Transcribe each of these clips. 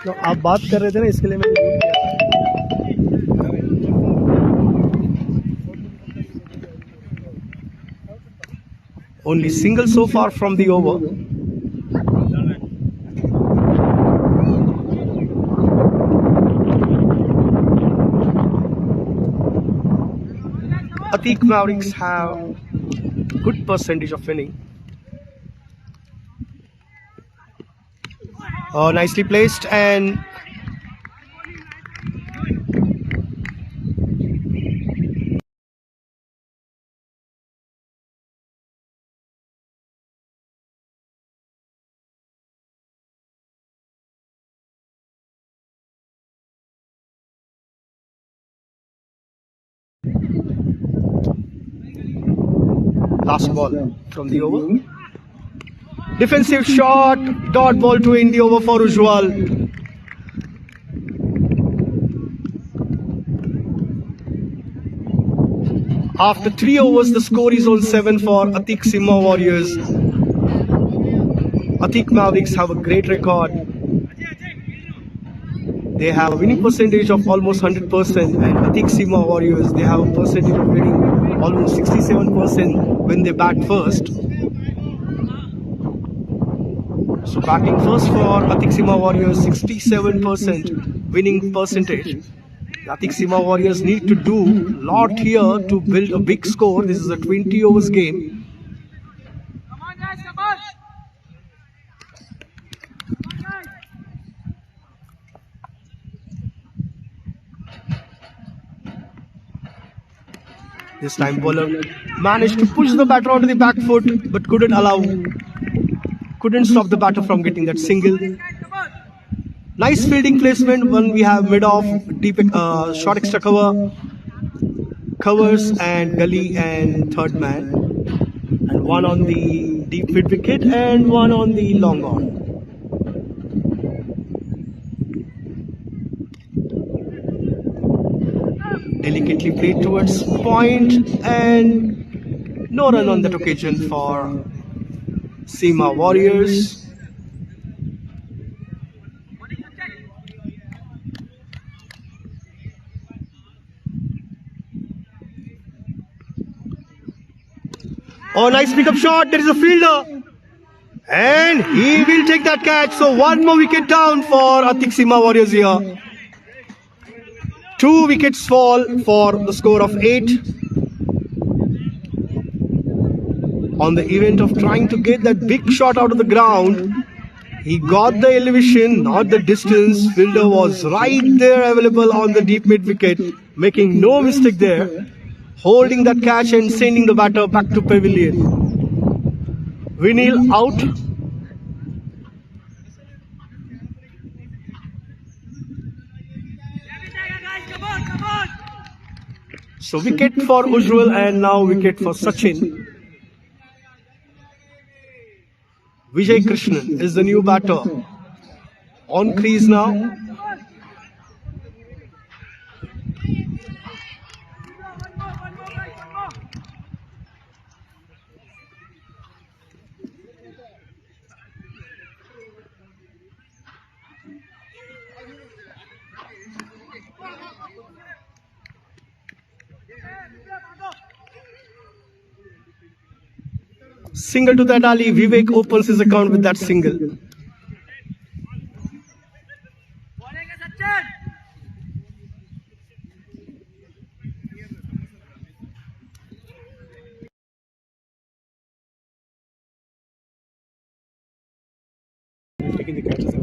तो आप बात कर रहे थे ना, इसके लिए मैंने म्यूट किया था। Only single so far from the over. Atik Mavericks have good percentage of winning. Nicely placed, and last ball from the over. Defensive shot, dot ball to end the over for Ujwal. After 3 overs, the score is on 7 for Atik Simha Warriors. Atik Mavericks have a great record. They have a winning percentage of almost 100%, and Atik Simha Warriors, they have a percentage of winning almost 67% when they bat first. So batting first for Atik Simha Warriors, 67% winning percentage. The Atik Simha Warriors need to do a lot here to build a big score. This is a 20 overs game. Come on guys, come on! This time bowler managed to push the batter onto the back foot, but couldn't stop the batter from getting that single. Nice fielding placement when we have mid-off, deep short extra covers and gully and third man, and one on the deep mid wicket and one on the long on. Delicately played towards point, and no run on that occasion for Simha Warriors. Oh, nice pickup shot. There is a fielder, and he will take that catch. So one more wicket down for Atik Simha Warriors here. 2 wickets fall for the score of 8. On the event of trying to get that big shot out of the ground, he got the elevation, not the distance. Fielder was right there available on the deep mid wicket, making no mistake there, holding that catch and sending the batter back to pavilion. Vinil out. So wicket for Ujwal and now wicket for Sachin. Vijay Krishnan is the new batter. On crease now. Single to that alley. Vivek opens his account with that single. Taking the catches.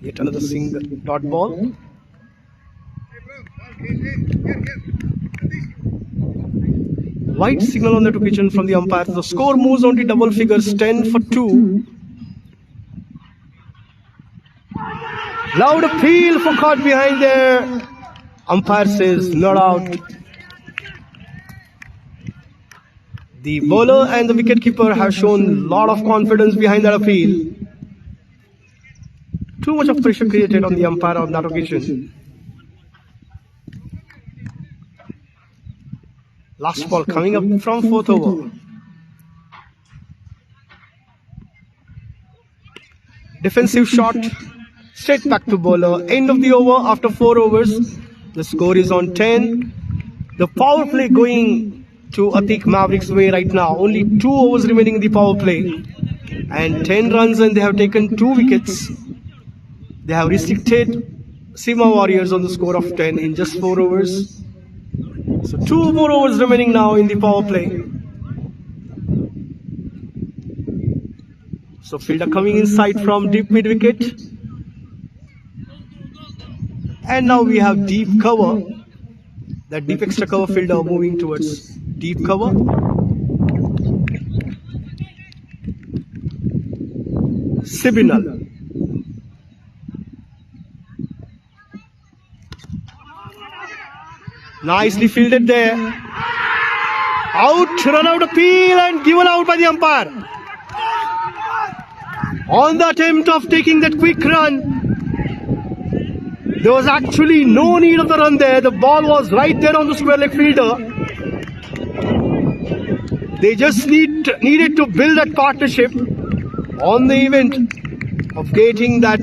Yet another single dot ball. White signal on that occasion from the umpire. The score moves on to double figures, 10 for 2. Loud appeal for caught behind there. Umpire says not out. The bowler and the wicketkeeper have shown a lot of confidence behind that appeal. Too much of pressure created on the umpire on that occasion. Last ball coming up from 4th over. Defensive shot, straight back to bowler. End of the over after 4 overs. The score is on 10. The power play going to Atik Mavericks' way right now. Only 2 overs remaining in the power play. And 10 runs, and they have taken 2 wickets. They have restricted Sima Warriors on the score of 10 in just 4 overs. So 2 more overs remaining now in the power play. So fielder coming inside from deep mid wicket. And now we have deep cover. That deep extra cover fielder moving towards deep cover. Sibinal. Nicely fielded there. Out, run out appeal and given out by the umpire. On the attempt of taking that quick run, there was actually no need of the run there. The ball was right there on the square leg fielder. They just needed to build that partnership on the event of getting that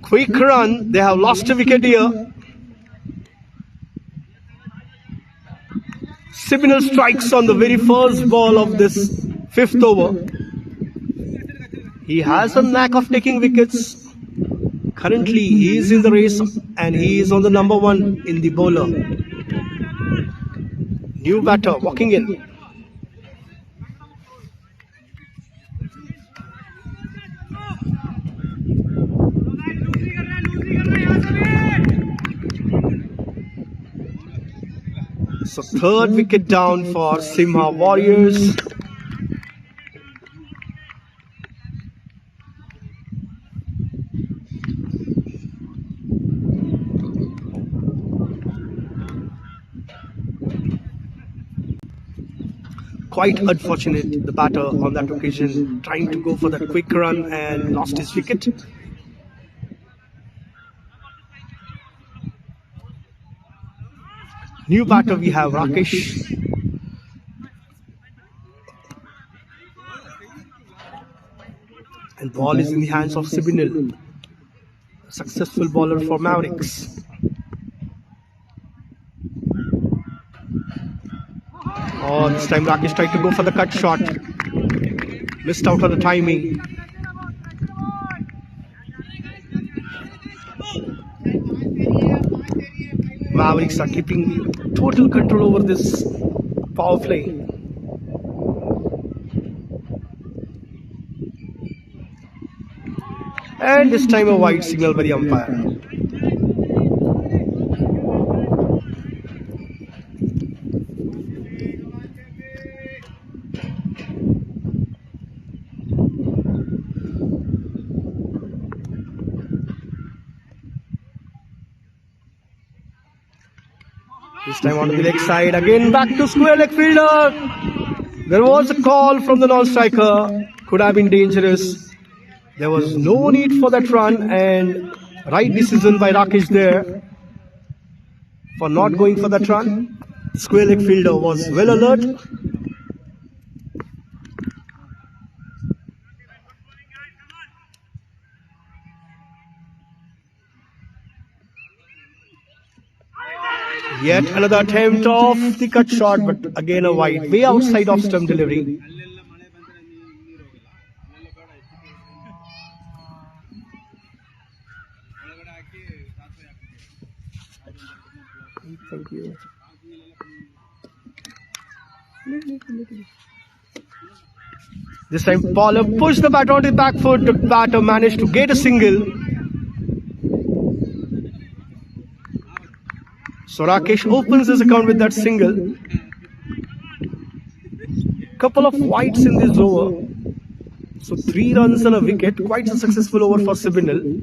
quick run. They have lost a wicket here. Sibinal strikes on the very first ball of this 5th over. He has a knack of taking wickets. Currently, he is in the race and he is on the number 1 in the bowler. New batter walking in. So 3rd wicket down for Simha Warriors. Quite unfortunate, the batter on that occasion trying to go for that quick run and lost his wicket. New batter we have Rakesh. And ball is in the hands of Sibinal. A successful bowler for Mavericks. Oh, this time Rakesh tried to go for the cut shot. Missed out on the timing. Mavericks are keeping total control over this power play. And this time a wide signal by the umpire. This time on the leg side, again back to square leg fielder. There was a call from the non-striker, could have been dangerous. There was no need for that run, and right decision by Rakesh there for not going for that run. Square leg fielder was well alert. Yet another attempt of the cut shot, but again a wide, way outside of stump delivery. Thank you. This time bowler pushed the bat onto the back foot. The batter managed to get a single. So Rakesh opens his account with that single. Couple of wides in this over. So 3 runs and a wicket. Quite a successful over for Sibinal.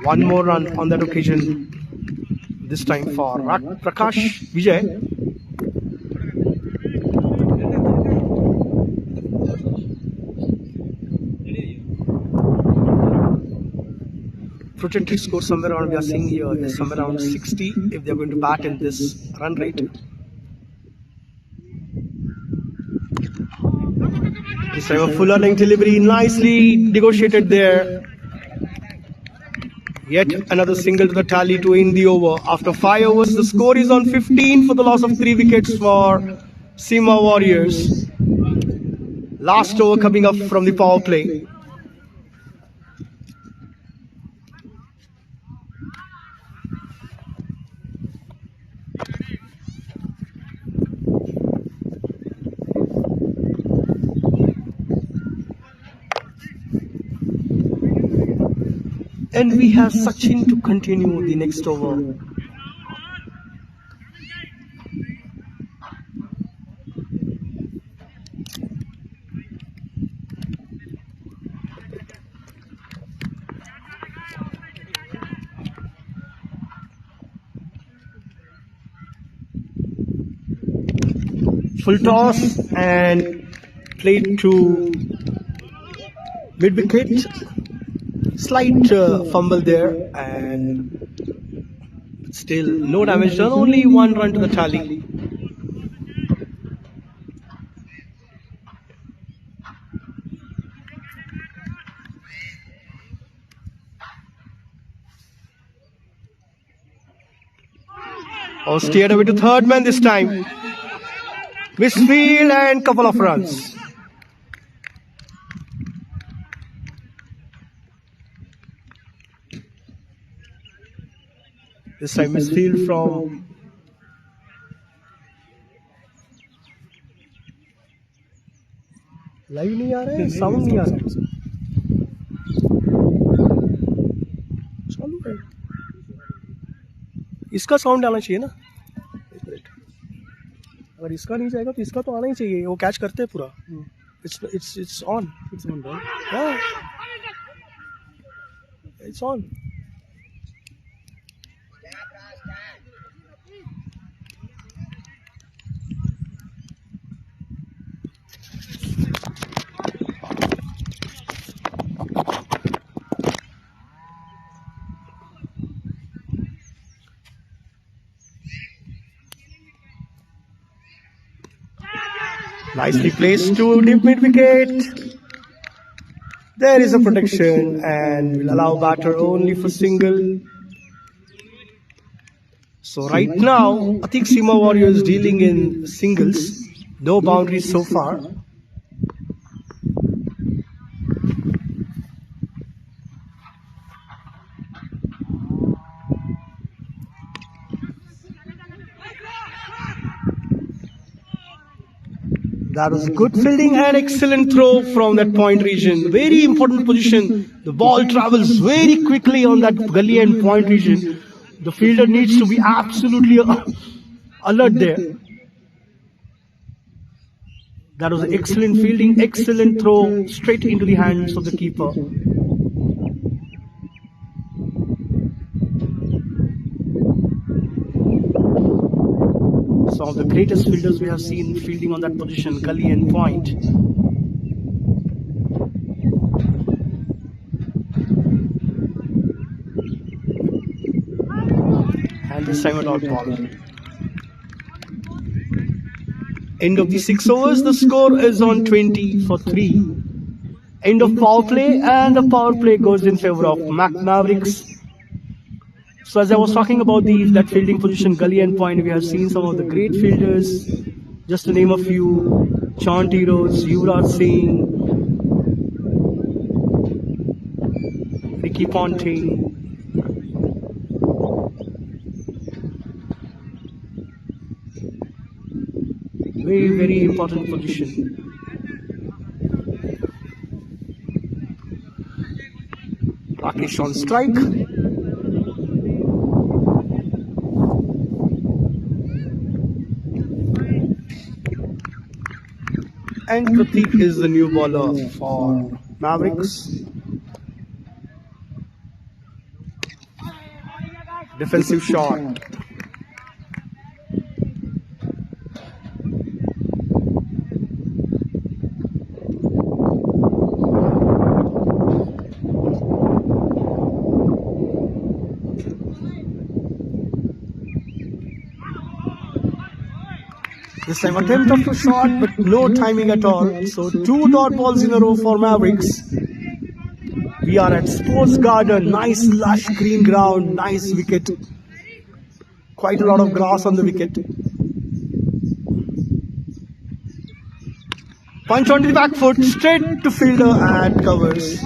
One more run on that occasion. This time for Prakash Vijay. projected score somewhere around, we are seeing here, is somewhere around 60 if they are going to bat in this run rate. This time a full length delivery, nicely negotiated there. Yet another single to the tally to end the over. After 5 overs, the score is on 15 for the loss of 3 wickets for Sima Warriors. Last over coming up from the power play. And we have Sachin to continue the next over. Full toss and played to mid wicket. Slight fumble there, and still no damage done, only 1 run to the tally. Oh, steered away to third man this time. Misfield and couple of runs. This time misfield from live नहीं आ रहा है, sound नहीं आ रहा है, चालू है, इसका sound आना चाहिए ना, अगर इसका नहीं जाएगा तो इसका तो आना ही चाहिए, वो कैच करते हैं पूरा. It's on, yeah, it's on. Nicely placed to deep mid wicket. There is a protection and will allow batter only for single. So right now, Atik Sima Warriors dealing in singles. No boundaries so far. That was good fielding and excellent throw from that point region. Very important position. The ball travels very quickly on that gully and point region. The fielder needs to be absolutely alert there. That was excellent fielding, excellent throw straight into the hands of the keeper. Some of the greatest fielders we have seen fielding on that position, gully and point. And this time a dot ball. End of the 6 overs, the score is on 20 for 3. End of power play, and the power play goes in favor of Mavericks. So as I was talking about that fielding position, gully and point, we have seen some of the great fielders. Just to name a few: Chauncey Rose, Yuvraj Singh, Ricky Ponting. Very, very important position. Rakesh on strike. And Atik is the new bowler for Mavericks. Defensive shot. This time attempt of a shot, but no timing at all. So 2 dot balls in a row for Mavericks. We are at Sports Garden. Nice lush green ground. Nice wicket. Quite a lot of grass on the wicket. Punch onto the back foot. Straight to fielder and covers.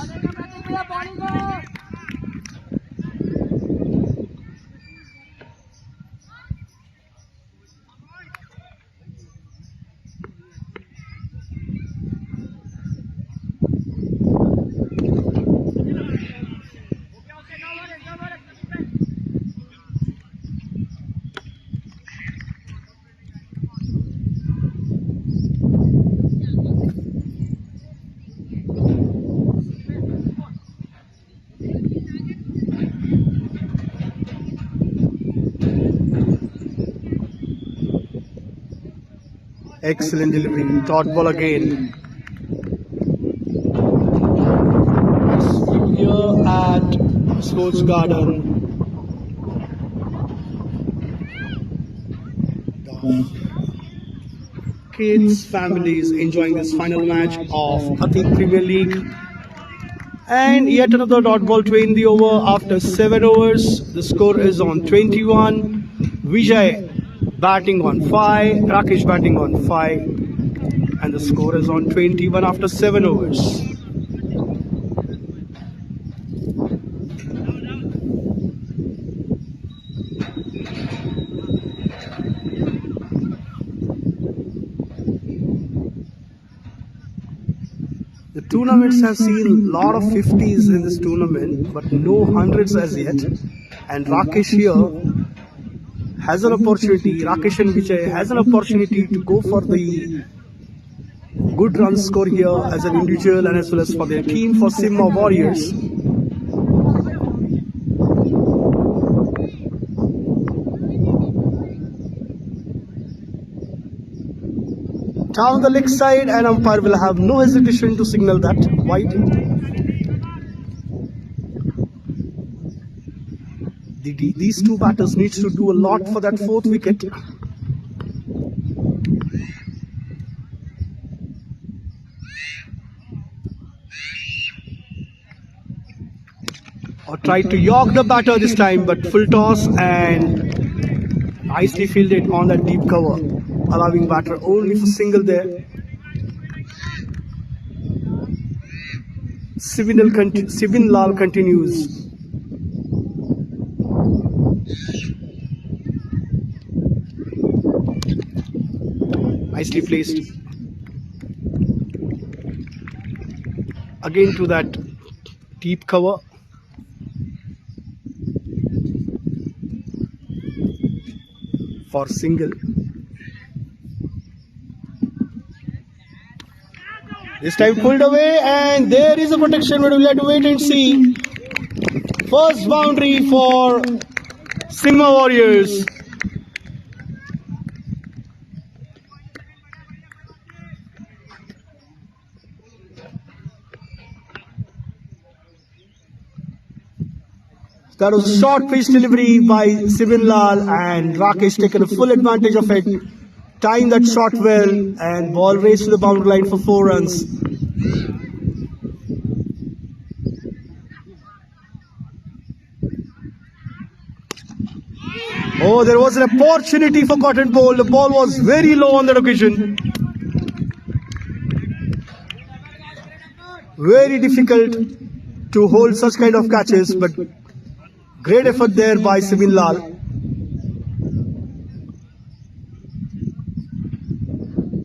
Excellent delivery. Dot ball again. Here at Sports Garden. Kids, families enjoying this final match of Atik Premier League. And yet another dot ball to end the over after 7 overs. The score is on 21. Vijay batting on 5, Rakesh batting on 5, and the score is on 21 after 7 overs. The tournaments have seen a lot of 50s in this tournament, but no hundreds as yet. And Rakesh here has an opportunity, Rakesh and Vijay has an opportunity to go for the good run score here as an individual and as well as for their team for Simba Warriors. Down the leg side, and umpire will have no hesitation to signal that wide. These two batters needs to do a lot for that 4th wicket. Or tried to york the batter this time, but full toss and nicely fielded on that deep cover, allowing batter only for single there. Sibin Lal continues. Nicely placed. Again to that deep cover. For single. This time pulled away, and there is a protection, but we'll have to wait and see. First boundary for Simba Warriors. That was a short pitch delivery by Sibin Lal, and Rakesh taken a full advantage of it. Timed that shot well, and ball raced to the boundary line for 4 runs. Oh, there was an opportunity for Cotton Bowl. The ball was very low on that occasion. Very difficult to hold such kind of catches, but great effort there by Sibin Lal.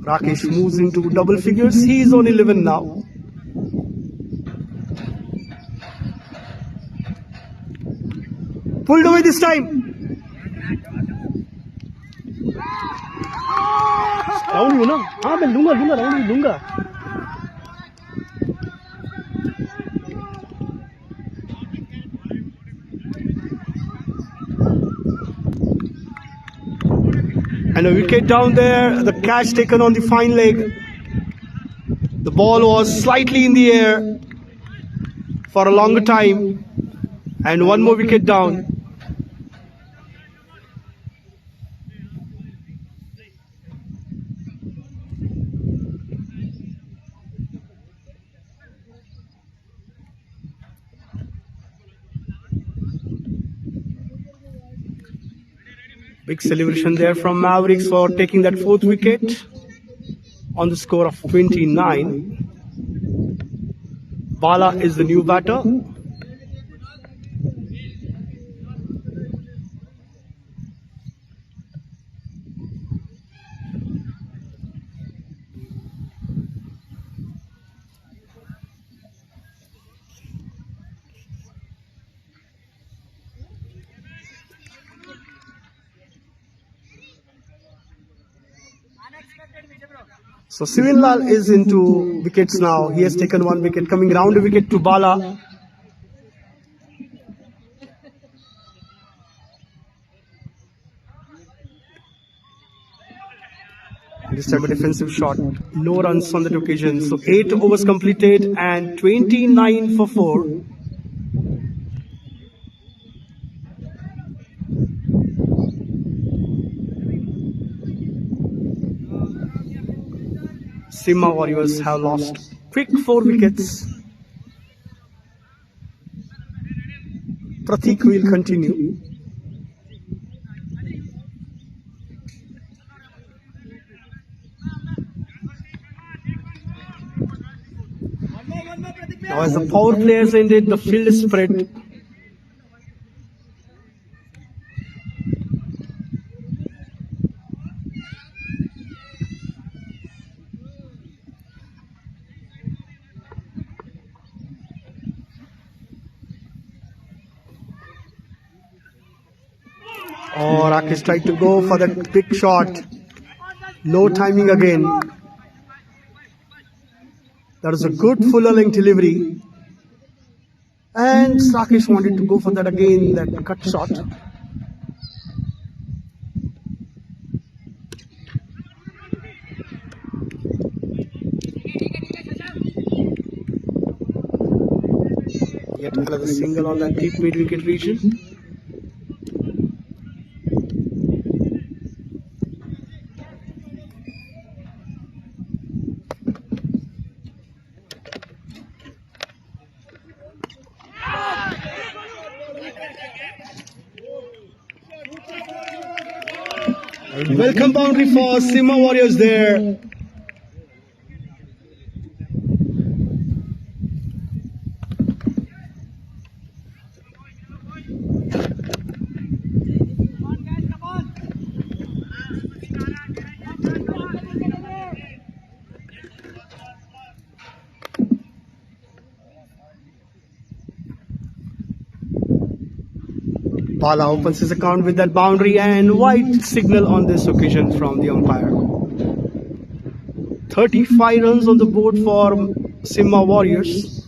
Rakesh moves into double figures. He is on 11 now. Pulled away this time. Round you know? हाँ मैं लूँगा round लूँगा. And a wicket down there, the catch taken on the fine leg. The ball was slightly in the air for a longer time, and one more wicket down. Big celebration there from Mavericks for taking that fourth wicket on the score of 29. Bala is the new batter. So Sivinlal is into wickets now. He has taken one wicket, coming round a wicket to Bala. This time a defensive shot. No runs on that occasion. So 8 overs completed and 29 for 4. Simha Warriors have lost quick 4 wickets. Pratik will continue. Now as the power play has ended, the field is spread. Oh, Rakesh tried to go for that big shot. No timing again. That was a good fuller length delivery. And Rakesh wanted to go for that again, that cut shot. Yet another single on that deep mid wicket region. Welcome boundary for Simha Warriors there. Bala opens his account with that boundary and white signal on this occasion from the umpire. 35 runs on the board for Simha Warriors.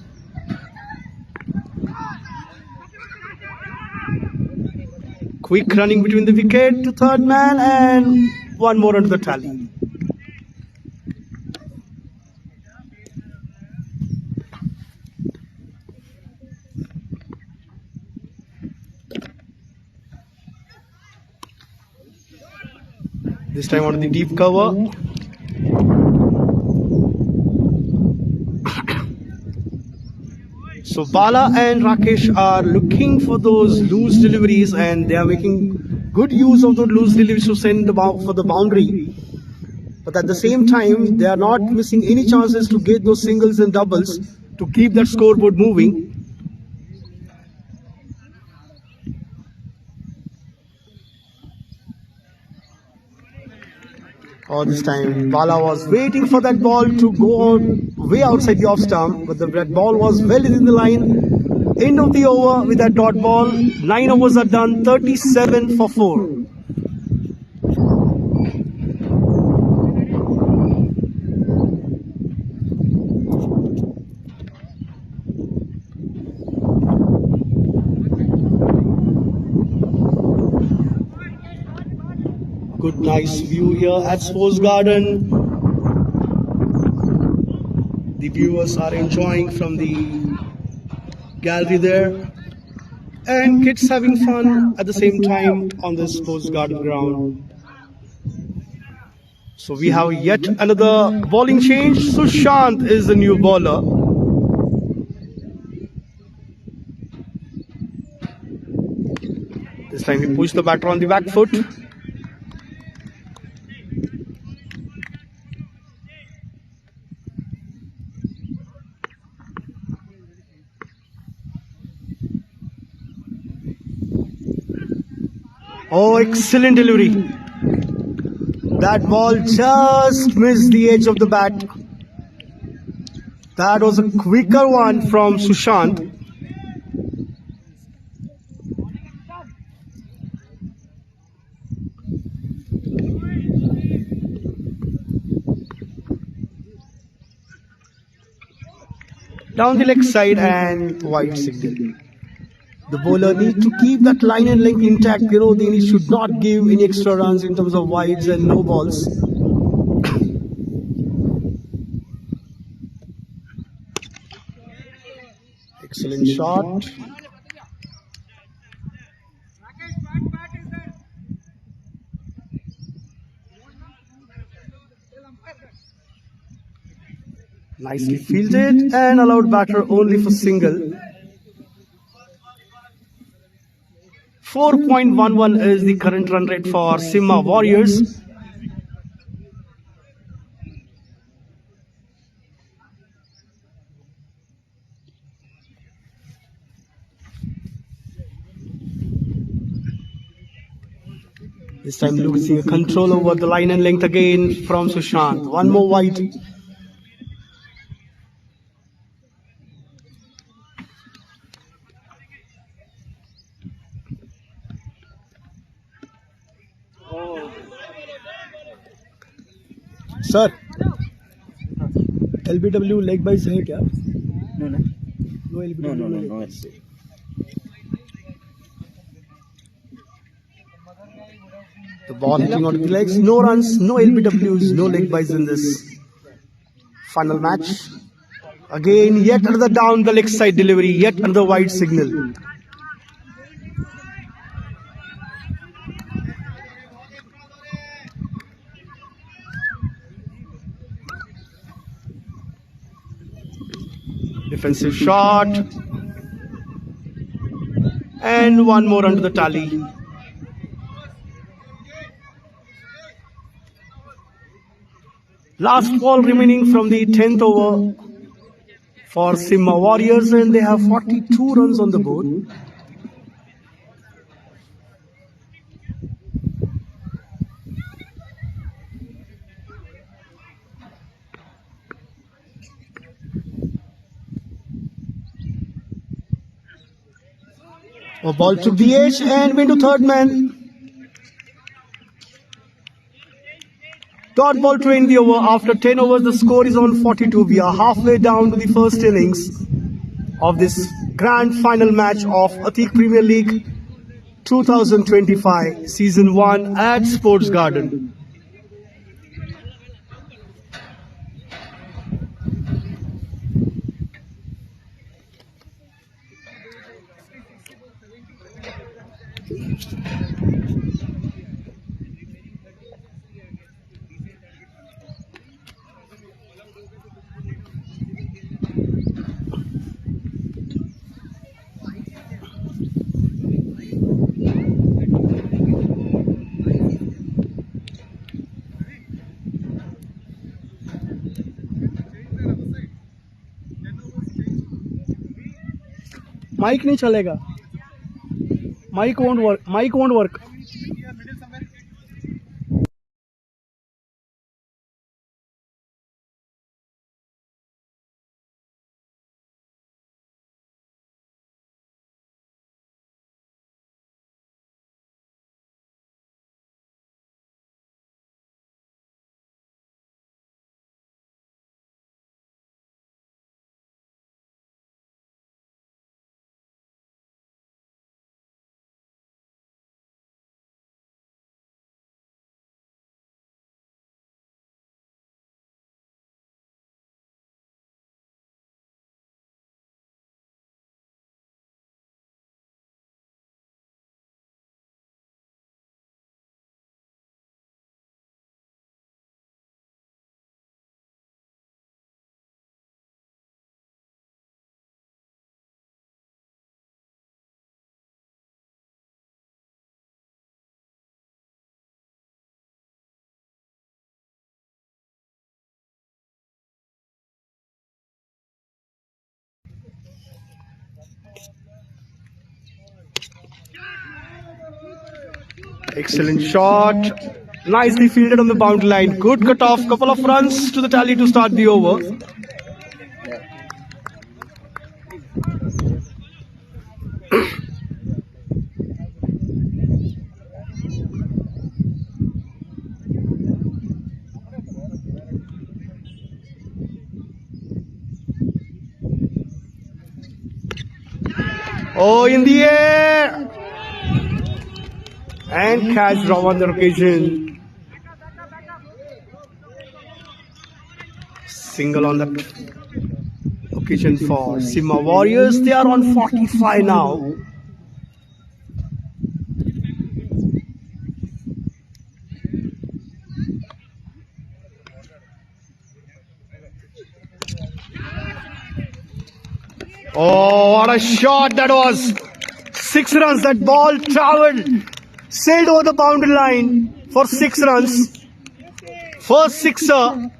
Quick running between the wicket to third man and one more under the tally. This time on the deep cover. So Bala and Rakesh are looking for those loose deliveries and they are making good use of those loose deliveries to send the ball for the boundary. But at the same time, they are not missing any chances to get those singles and doubles to keep that scoreboard moving. Oh, this time Bala was waiting for that ball to go on way outside the off stump, but that ball was well within the line. End of the over with that dot ball. 9 overs are done, 37 for 4. Good, nice view here at Sports Garden. The viewers are enjoying from the gallery there, and kids having fun at the same time on the Sports Garden ground. So we have yet another bowling change. Sushant is the new bowler. This time he pushed the batter on the back foot. Oh, excellent delivery. That ball just missed the edge of the bat. That was a quicker one from Sushant. Down the leg side and wide signal. The bowler needs to keep that line and length intact. He should not give any extra runs in terms of wides and no balls. Excellent shot. Nicely fielded and allowed batter only for single. 4.11 is the current run rate for Simha Warriors. This time losing a control over the line and length again from Sushant. One more wide. Sir LBW leg बाइस है क्या? No, no. No LBW. No. The ball hitting onto the legs. No runs, no LBWs, no leg byes in this final match. Again, yet another down the leg side delivery, yet another wide signal. Defensive shot. And one more under the tally. Last ball remaining from the 10th over for Simha Warriors, and they have 42 runs on the board. A ball took the edge and went to third man. Dot ball to end the over. After 10 overs, the score is on 42. We are halfway down to the first innings of this grand final match of Atik Premier League 2025 Season 1 at Sports Garden. Mic नहीं चलेगा mic won't work Excellent shot. Nicely fielded on the boundary line. Good cut off. Couple of runs to the tally to start the over. Oh, in the air! And catch drop on the occasion. Single on that occasion for Sima Warriors. They are on 45 now. Oh, what a shot that was! 6 runs. That ball traveled, sailed over the boundary line for 6 runs. First sixer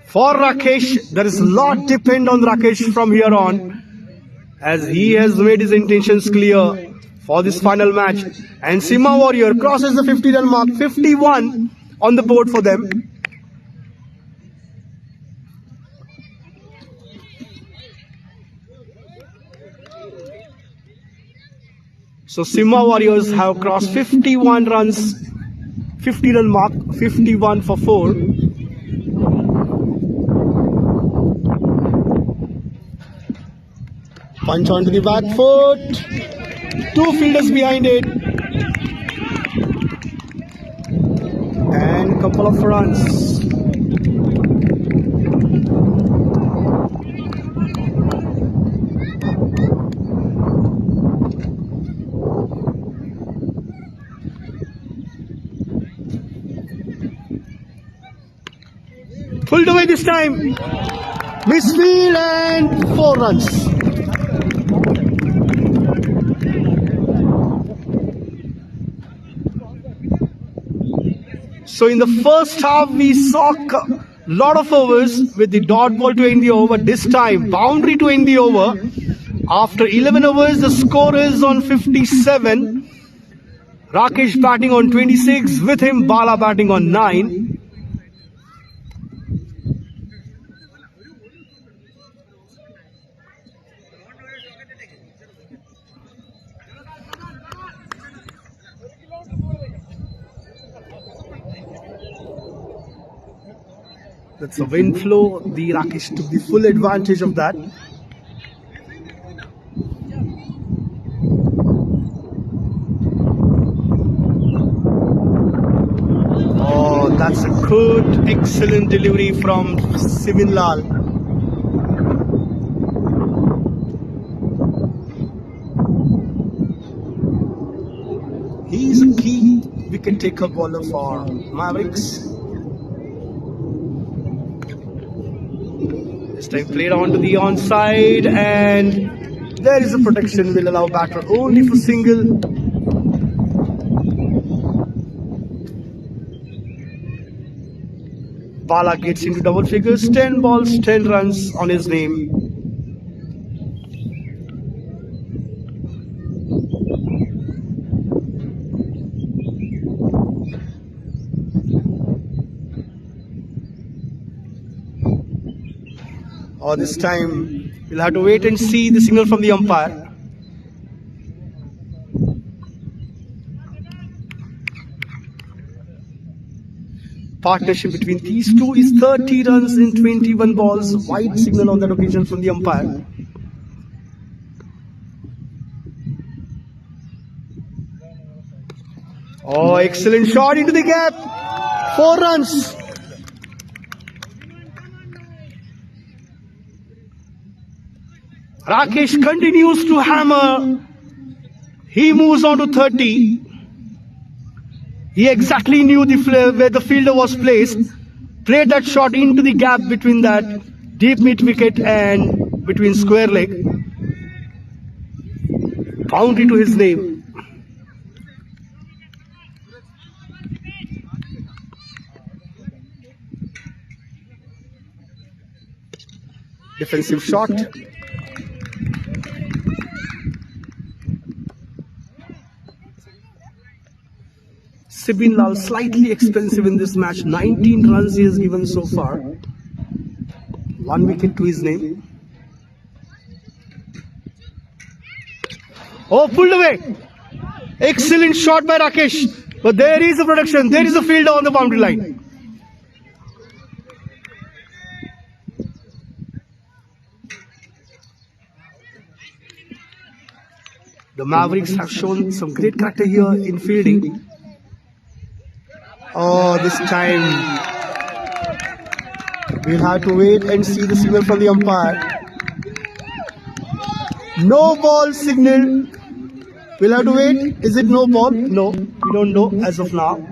for Rakesh. There is a lot depend on Rakesh from here on, as he has made his intentions clear for this final match. And Sima Warrior crosses the 50-run mark. 51 on the board for them. So Sima Warriors have crossed 51 runs, 50-run mark, 51 for 4. Punch onto the back foot. 2 fielders behind it. And a couple of runs. Pulled away this time. Misfield and 4 runs. So in the first half we saw a lot of overs with the dot ball to end the over. This time boundary to end the over. After 11 overs the score is on 57. Rakesh batting on 26. With him Bala batting on 9. That's a wind flow. The Rakesh took the full advantage of that. Oh, that's a good, excellent delivery from Sivin Lal. He's a key wicket taker bowler for Mavericks. This time played on to the onside, and there is a protection. Will allow batter only for single. Bala gets into double figures. 10 balls, 10 runs on his name. Or this time we'll have to wait and see the signal from the umpire. Partnership between these two is 30 runs in 21 balls. Wide signal on that occasion from the umpire. Oh, excellent shot into the gap. 4 runs. Rakesh continues to hammer. He moves on to 30. He exactly knew where the fielder was placed. Played that shot into the gap between that deep mid wicket and between square leg. Boundary to his name. Defensive shot. Sibin Lal slightly expensive in this match. 19 runs he has given so far. 1 wicket to his name. Oh, pulled away. Excellent shot by Rakesh. But there is a protection. There is a fielder on the boundary line. The Mavericks have shown some great character here in fielding. Oh, this time we'll have to wait and see the signal from the umpire. No ball signal. We'll have to wait. Is it no ball? No, we don't know as of now.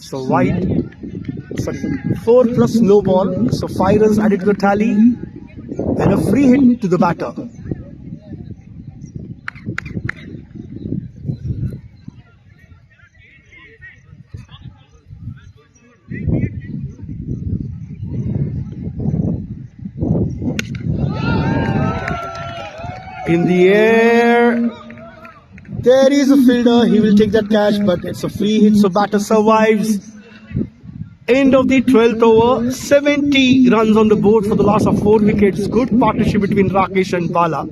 So white, sorry, 4 plus no ball. So 5 runs added to the tally and a free hit to the batter. In the air. There is a fielder, he will take that catch, but it's a free hit, so batter survives. End of the 12th over, 70 runs on the board for the loss of 4 wickets. Good partnership between Rakesh and Bala.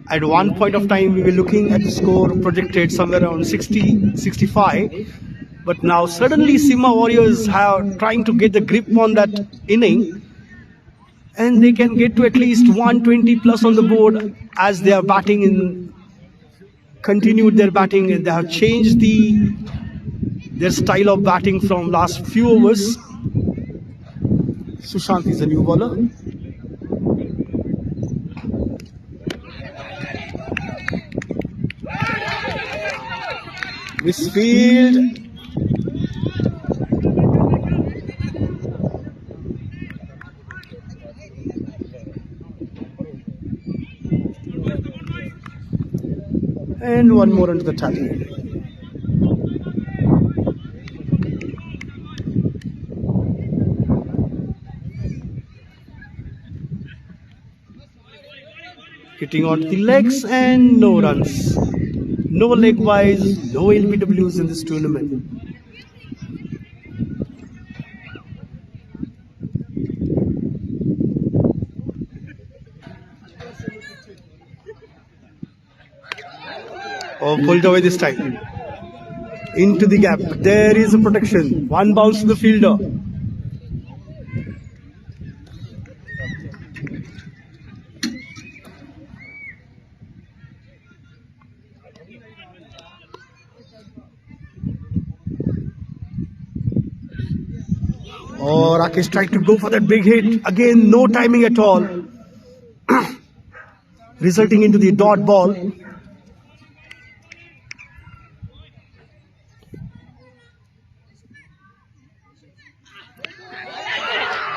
At one point of time, we were looking at the score projected somewhere around 60, 65. But now suddenly Simha Warriors are trying to get the grip on that inning. And they can get to at least 120 plus on the board as they are batting in, continued their batting, and they have changed their style of batting from last few overs. Sushant is a new bowler. Misfield. And one more into the tally. Hitting on the legs and no runs. No leg wise, no LBWs in this tournament. Oh, pulled away this time. Into the gap. There is a protection. One bounce to the fielder. Oh, Rakesh tried to go for that big hit. Again, no timing at all. Resulting into the dot ball.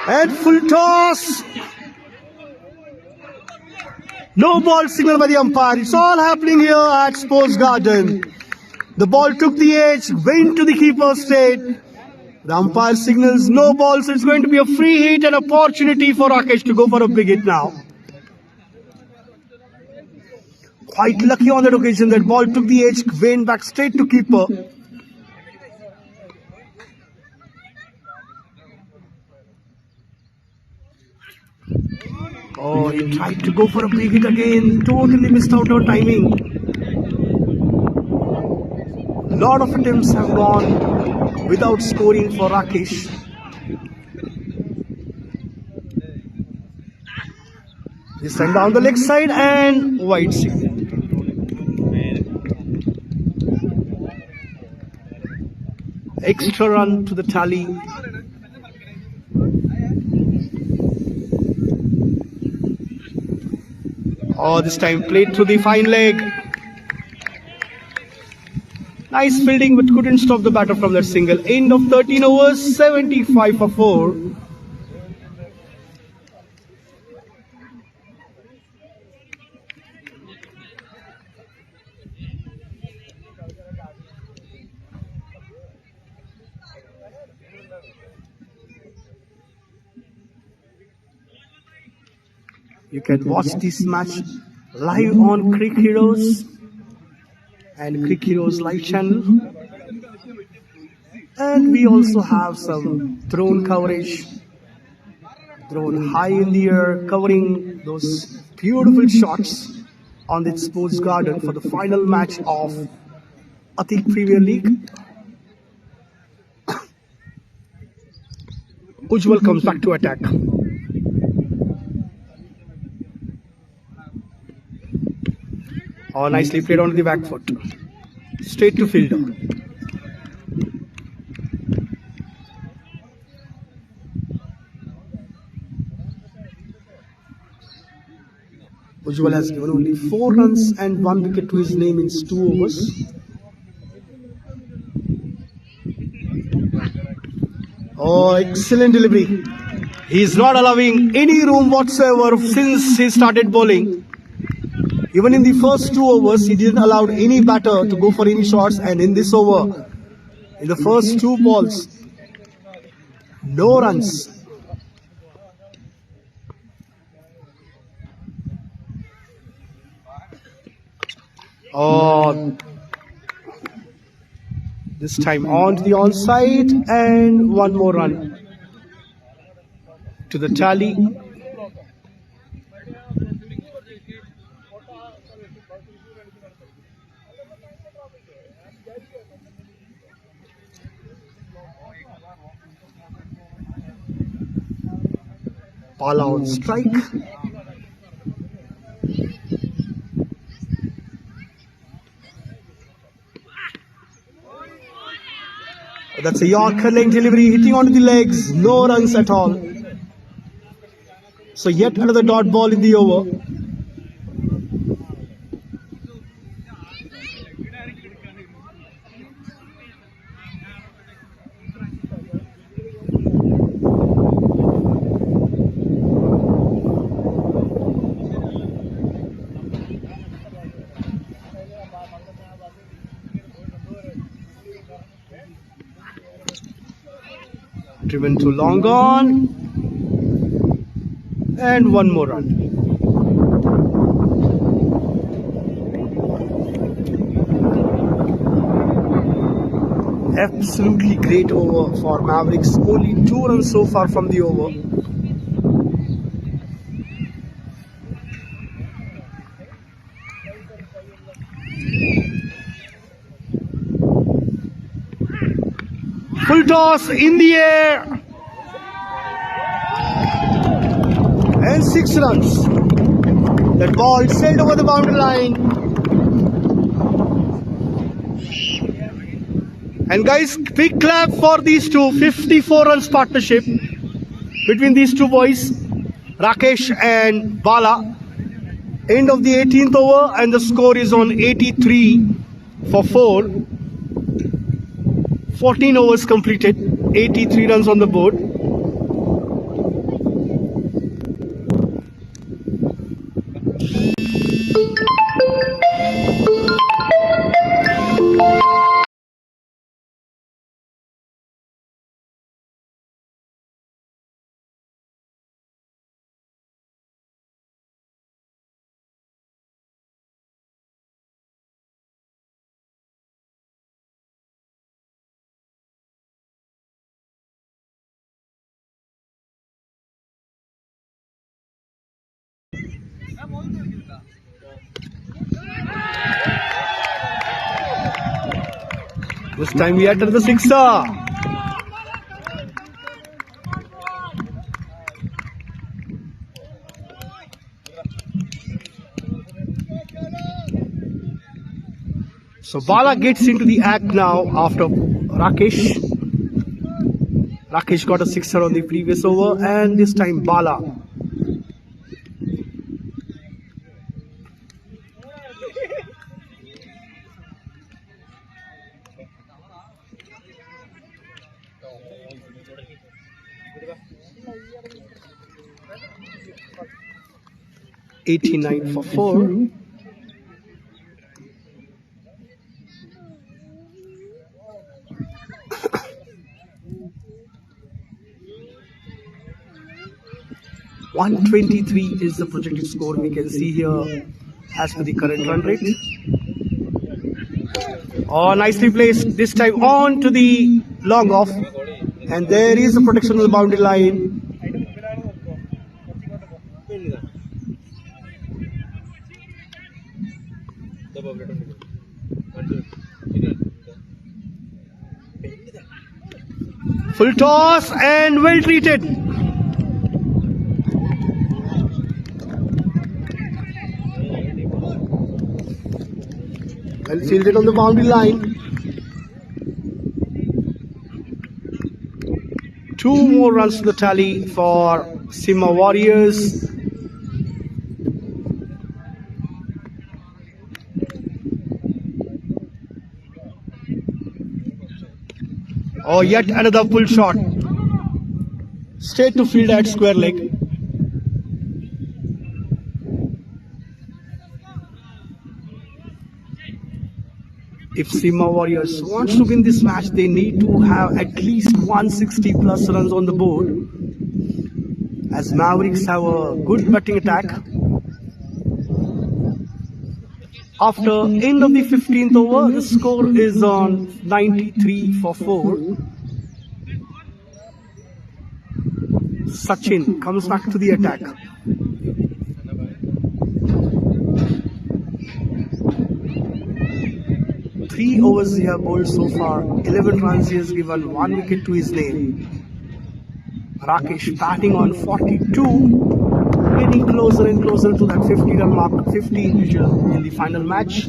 And full toss. No ball signal by the umpire. It's all happening here at Sports Garden. The ball took the edge, went to the keeper straight. The umpire signals no ball, so it's going to be a free hit and opportunity for Rakesh to go for a big hit now. Quite lucky on that occasion. That ball took the edge, went back straight to keeper. Oh, he tried to go for a big hit again. Totally missed out on timing. A lot of attempts have gone without scoring for Rakesh. This time down the leg side and wide signal. Extra run to the tally. Oh, this time played through the fine leg. Nice fielding, but couldn't stop the batter from that single. End of 13 overs, 75 for 4. You can watch this match live on Crick Heroes and Crick Heroes live channel. And we also have some drone coverage, drone high in the air, covering those beautiful shots on the sports garden for the final match of Atik Premier League. Ujjwal comes back to attack. Oh, nicely played onto the back foot. Straight to fielder. Ujjwal has given only 4 runs and 1 wicket to his name in 2 overs. Oh, excellent delivery. He is not allowing any room whatsoever since he started bowling. Even in the first 2 overs, he didn't allow any batter to go for any shots, and in this over, in the first 2 balls, no runs. Oh, this time on to the onside, and 1 more run to the tally. Bala on strike. That's a Yorker length delivery, hitting onto the legs, no runs at all. So yet another dot ball in the over. Driven to long on, and 1 more run. Absolutely great over for Mavericks. Only 2 runs so far from the over. Full toss in the air. And 6 runs. That ball sailed over the boundary line. And guys, big clap for these two. 54 runs partnership between these two boys, Rakesh and Bala. End of the 18th over, and the score is on 83 for 4. 14 overs completed, 83 runs on the board. This time we enter the 6er. So Bala gets into the act now after Rakesh. Rakesh got a 6er on the previous over, and this time Bala. $89 for 4. 123 is the projected score we can see here as per the current run rate. Oh, nicely placed this time on to the long off, and there is a protection of the boundary line. Full toss and well treated. Well fielded on the boundary line. 2 more runs to the tally for Simha Warriors. Oh, yet another pull shot. Straight to field at square leg. If Simha Warriors wants to win this match, they need to have at least 160 plus runs on the board, as Mavericks have a good batting attack. After end of the 15th over, the score is on 93 for 4. Sachin comes back to the attack. Three overs he has bowled so far. 11 runs he has given, 1 wicket to his name. Rakesh batting on 42. Getting closer and closer to that 50 run mark, 50 individual in the final match.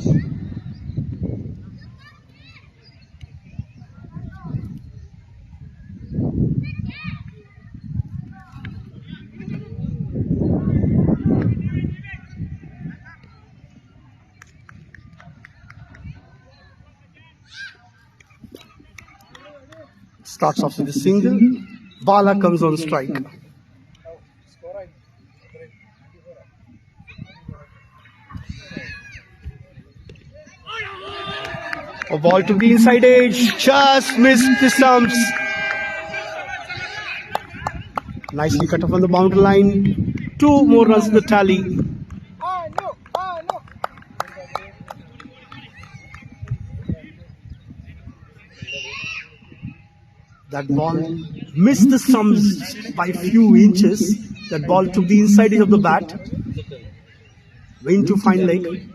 Starts off with a single. Bala comes on strike. A ball to the inside edge, just missed the stumps. Nicely cut off on the boundary line. 2 more runs to the tally. That ball missed the stumps by few inches. That ball took the inside edge of the bat. Went to fine leg.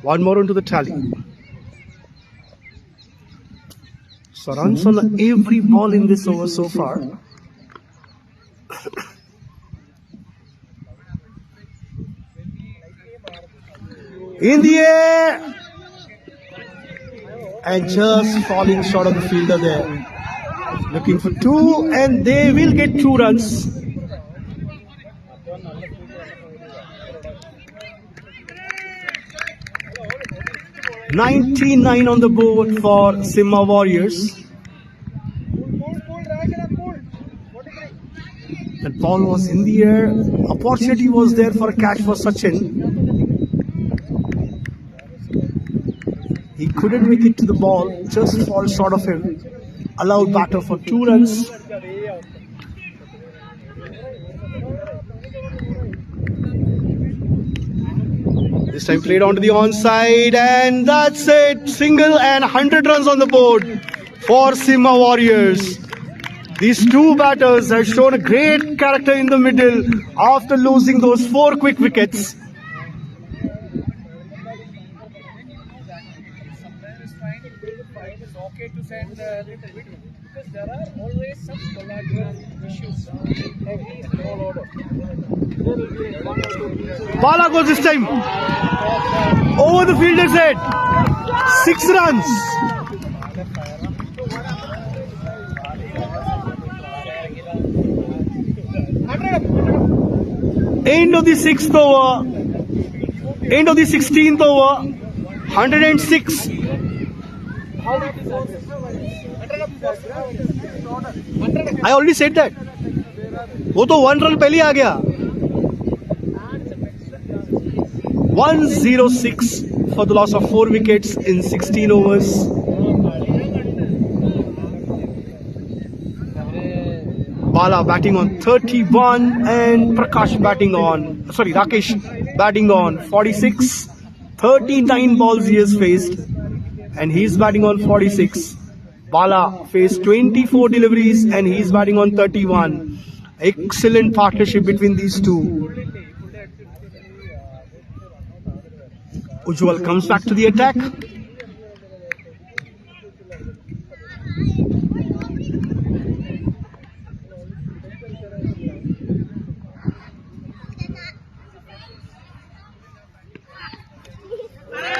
One more onto the tally. So runs on every ball in this over so far. In the air! And just falling short of the fielder there. Looking for 2, and they will get 2 runs. $99 on the board for Simha Warriors. That ball was in the air. Opportunity was there for a catch for Sachin. He couldn't make it to the ball, just fall short of him. Allowed batter for 2 runs. This time played onto the onside, and that's it. Single and 100 runs on the board for Simha Warriors. These 2 batters have shown a great character in the middle after losing those 4 quick wickets. Because there are always some collateral issues in all order. Bala goes this time. Over the fielder's head. 6 runs. End of the 6th over. End of the 16th over. 106. I already said that. वो तो 1 run पहले आ गया. 106 for the loss of 4 wickets in 16 overs. Bala batting on 31 and Rakesh batting on 46. 39 balls he has faced and he's batting on 46. Bala faced 24 deliveries and he's batting on 31. Excellent partnership between these two. Ujjwal comes back to the attack.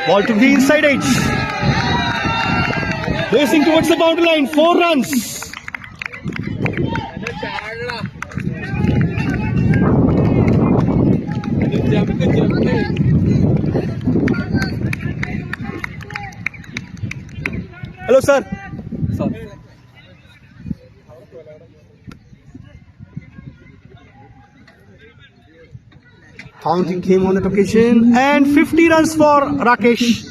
Ball to the inside edge. Racing towards the boundary line. 4 runs. Hello, sir. Fountain came on that occasion and 50 runs for Rakesh.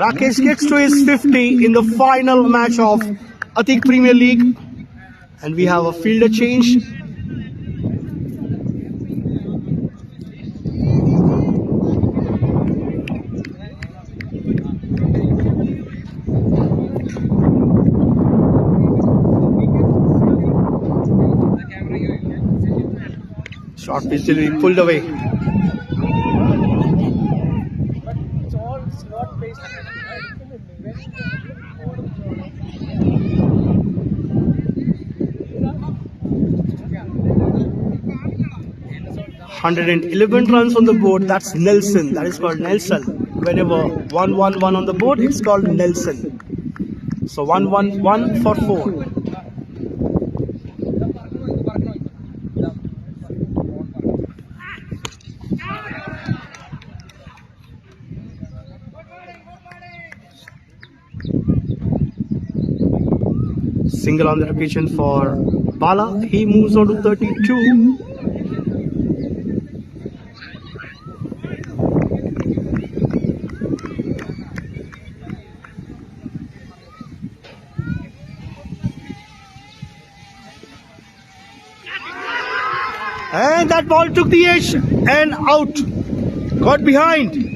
Rakesh gets to his 50 in the final match of Atik Premier League and we have a fielder change. Short pitch delivery pulled away. It's all slot based. 111 runs on the board. That's Nelson. That is called Nelson. Whenever 1-1-1 on the board, it's called Nelson. So 1-1-1 for 4. Single on the occasion for Bala. He moves on to 32. And that ball took the edge and out. Got behind.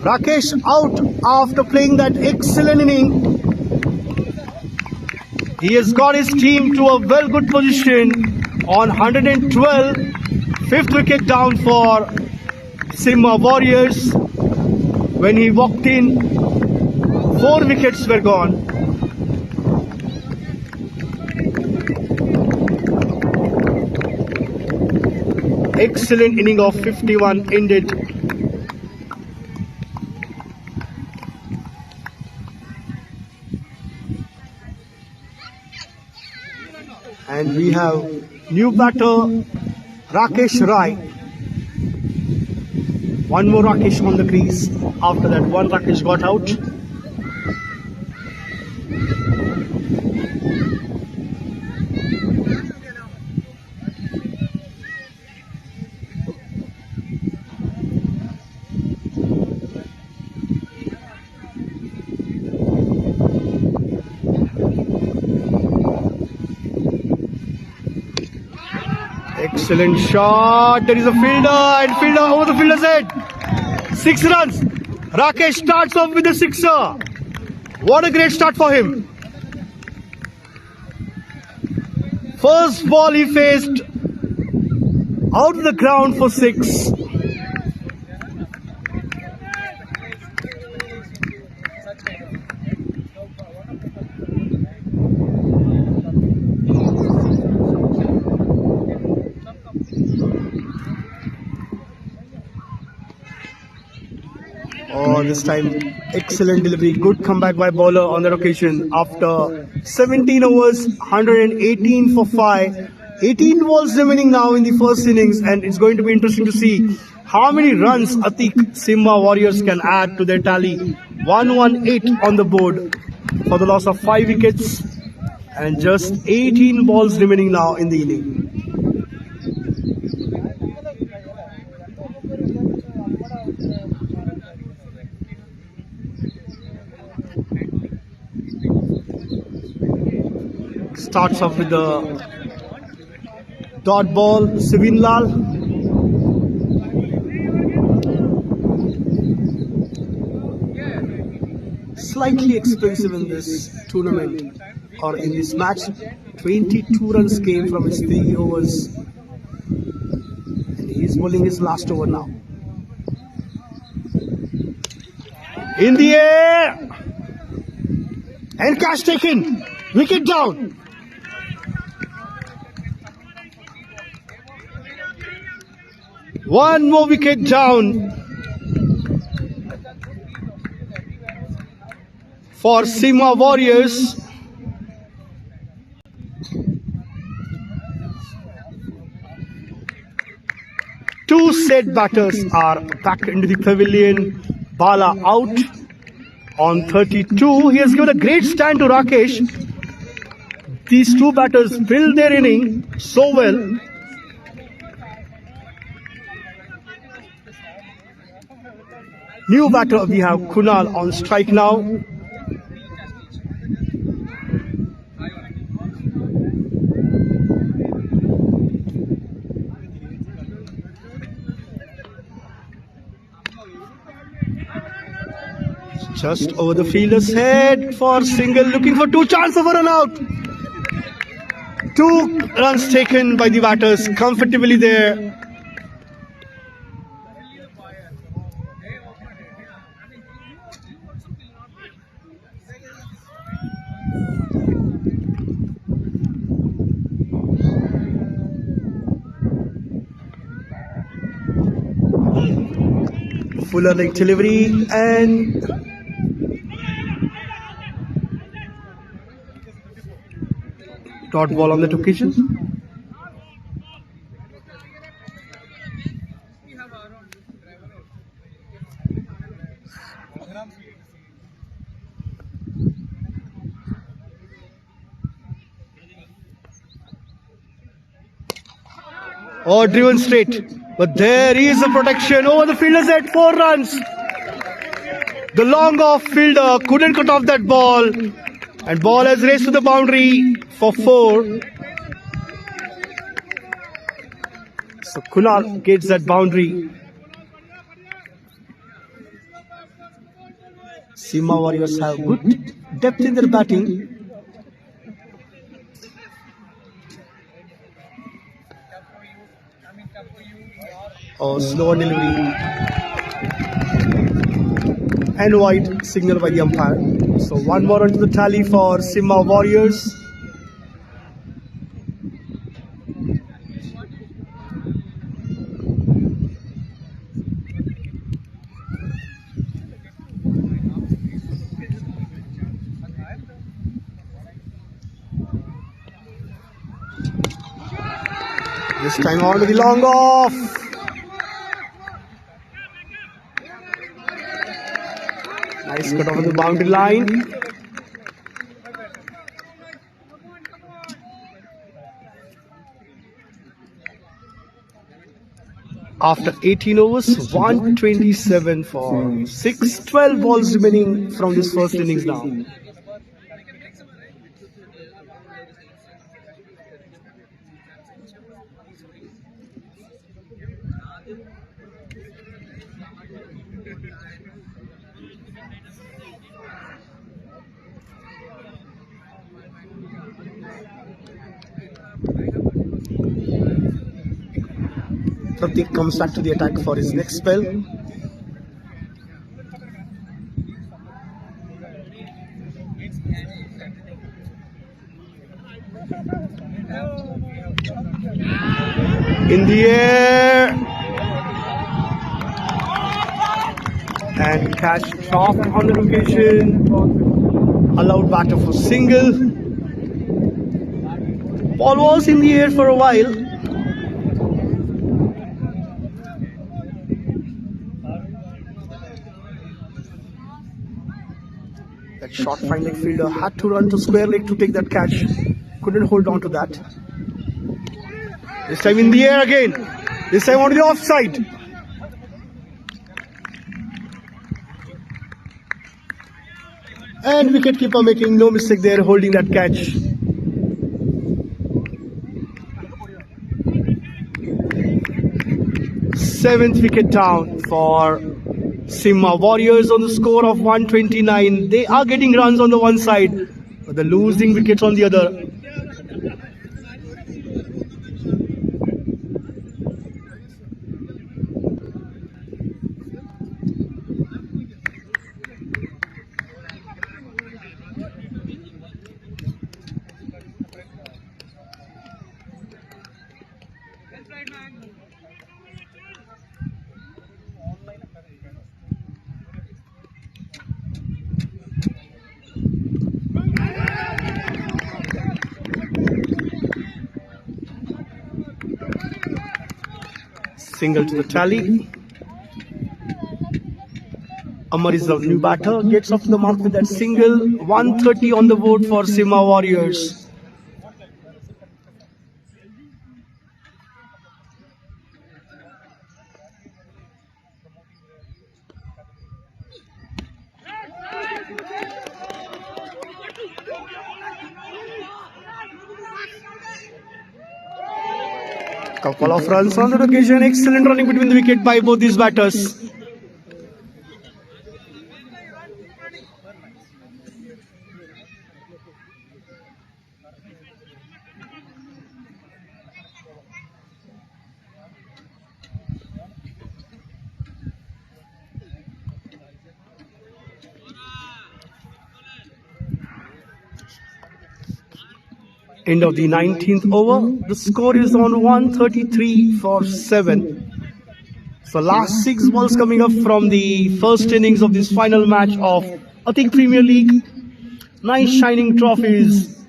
Rakesh out after playing that excellent inning. He has got his team to a well good position on 112. 5th wicket down for Simba Warriors. When he walked in, 4 wickets were gone. Excellent inning of 51 ended. And we have new batter Rakesh Rai. One more Rakesh on the crease. After that, one Rakesh got out. Excellent shot. There is a fielder and fielder over the fielder's head. 6 runs. Rakesh starts off with a sixer. What a great start for him. First ball he faced out of the ground for 6. this time, excellent delivery. Good comeback by bowler on that occasion. After 17 overs, 118 for 5. 18 balls remaining now in the first innings, and it's going to be interesting to see how many runs Atik Simba Warriors can add to their tally. 118 on the board for the loss of 5 wickets, and just 18 balls remaining now in the inning. Starts off with the dot ball, Sivin Lal. Slightly expensive in this tournament or in this match. 22 runs came from his 3 overs, and he is bowling his last over now. In the air, and catch taken, wicket down. One more wicket down for Simba Warriors. Two set batters are back into the pavilion. Bala out on 32. He has given a great stand to Rakesh. These two batters build their inning so well. New batter, we have Kunal on strike now. Just over the fielder's head for single, looking for 2 chances for a run out. 2 runs taken by the batters, comfortably there. Fuller leg delivery and dot ball on that occasion. Oh, driven straight. But there is a protection over the fielder's head. 4 runs. The long off fielder couldn't cut off that ball. And ball has raced to the boundary for 4. So Kunal gets that boundary. Simba Warriors have good depth in their batting. Oh, slow delivery. And wide signal by the umpire. So 1 more onto the tally for Simba Warriors. This time on to the long off. Nice cut over the boundary line. After 18 overs, 127 for 6, 12 balls remaining from this first innings now. Atik comes back to the attack for his next spell. In the air. And catch dropped on the location. Allowed batter for single. Ball was in the air for a while. That short fine leg fielder had to run to square leg to take that catch. Couldn't hold on to that. This time in the air again. This time on the offside. And wicketkeeper making no mistake there, holding that catch. Seventh wicket down for Simha Warriors on the score of 129. They are getting runs on the one side, but they're losing wickets on the other. Single to the tally. Amar is the new batter, gets off the mark with that single. 130 on the board for Simha Warriors. Couple of runs on the occasion. Excellent running between the wicket by both these batters. End of the 19th over. The score is on 133 for 7. So last 6 balls coming up from the first innings of this final match of Atik Premier League. Nice shining trophies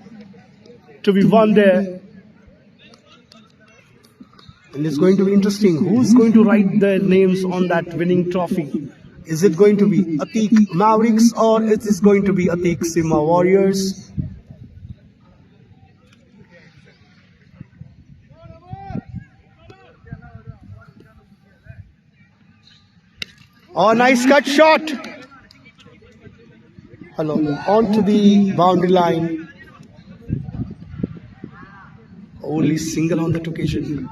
to be won there. And it's going to be interesting. Who's going to write their names on that winning trophy? Is it going to be Atik Mavericks or is it going to be Atik Simha Warriors? Oh, nice cut shot. Hello, onto the boundary line. Only single on that occasion.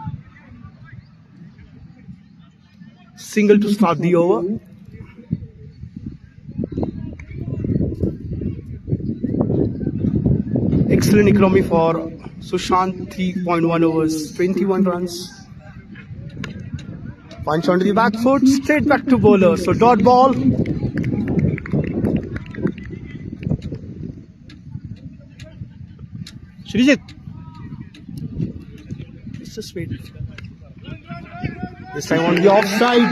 Single to start the over. Excellent economy for Sushant, 3.1 overs, 21 runs. Punch onto the back foot, straight back to bowler. So dot ball. Shrijit. Just wait. This time on the offside.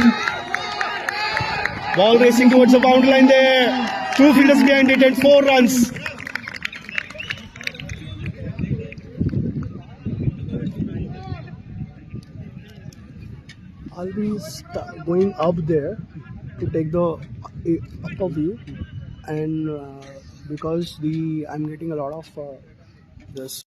Ball racing towards the boundary line there. 2 fielders behind it and 4 runs. I'll be going up there to take the upper view, and because I'm getting a lot of this.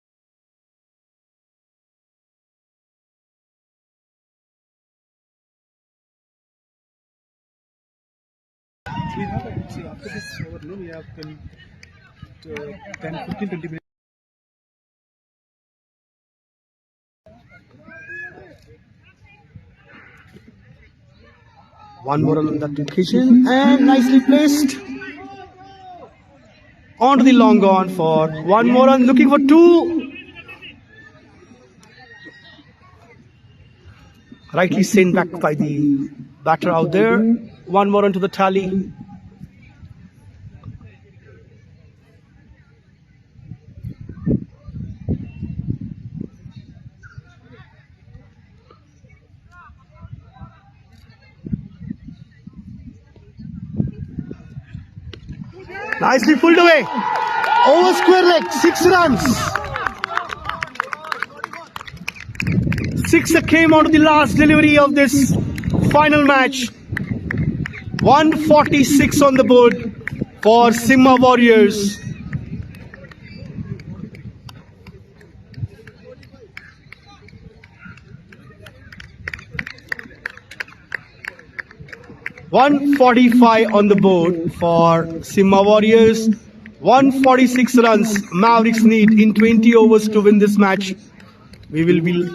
We have actually after this overlay, we have 10, 15, 20 minutes. One more on that occasion and nicely placed onto the long on for one more run, looking for 2. Rightly sent back by the batter out there. One more onto the tally. Nicely pulled away. Over square leg, 6 runs. 6 came out of the last delivery of this final match. 146 on the board for Simha Warriors. .145 on the board for Simha Warriors. 146 runs Mavericks need in 20 overs to win this match. We will be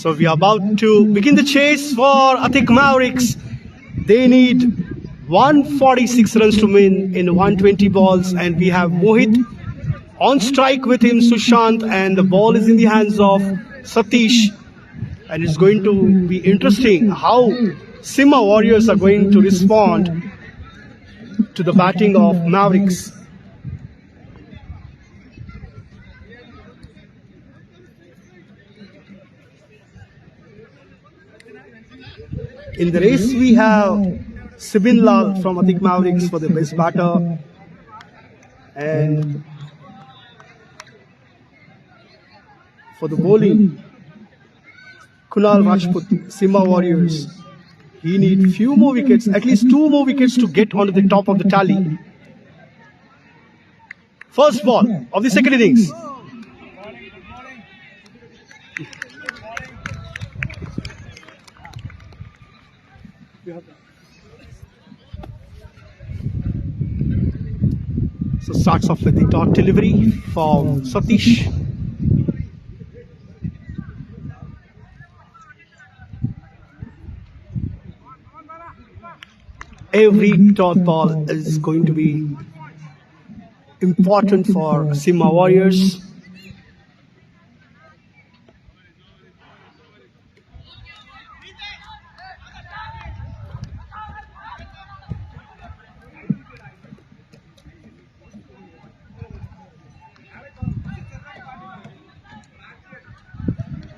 So we are about to begin the chase for Atik Mavericks. They need 146 runs to win in 120 balls, and we have Mohit on strike with him, Sushant, and the ball is in the hands of Satish. And it's going to be interesting how Simha Warriors are going to respond to the batting of Mavericks. In the race, we have Sibin Lal from Atik Mavericks for the best batter, and for the bowling, Kunal Rajput, Simha Warriors. He needs few more wickets, at least 2 more wickets to get onto the top of the tally. First ball of the second innings. So starts off with the dot delivery from Satish. Every dot ball is going to be important for Simha Warriors.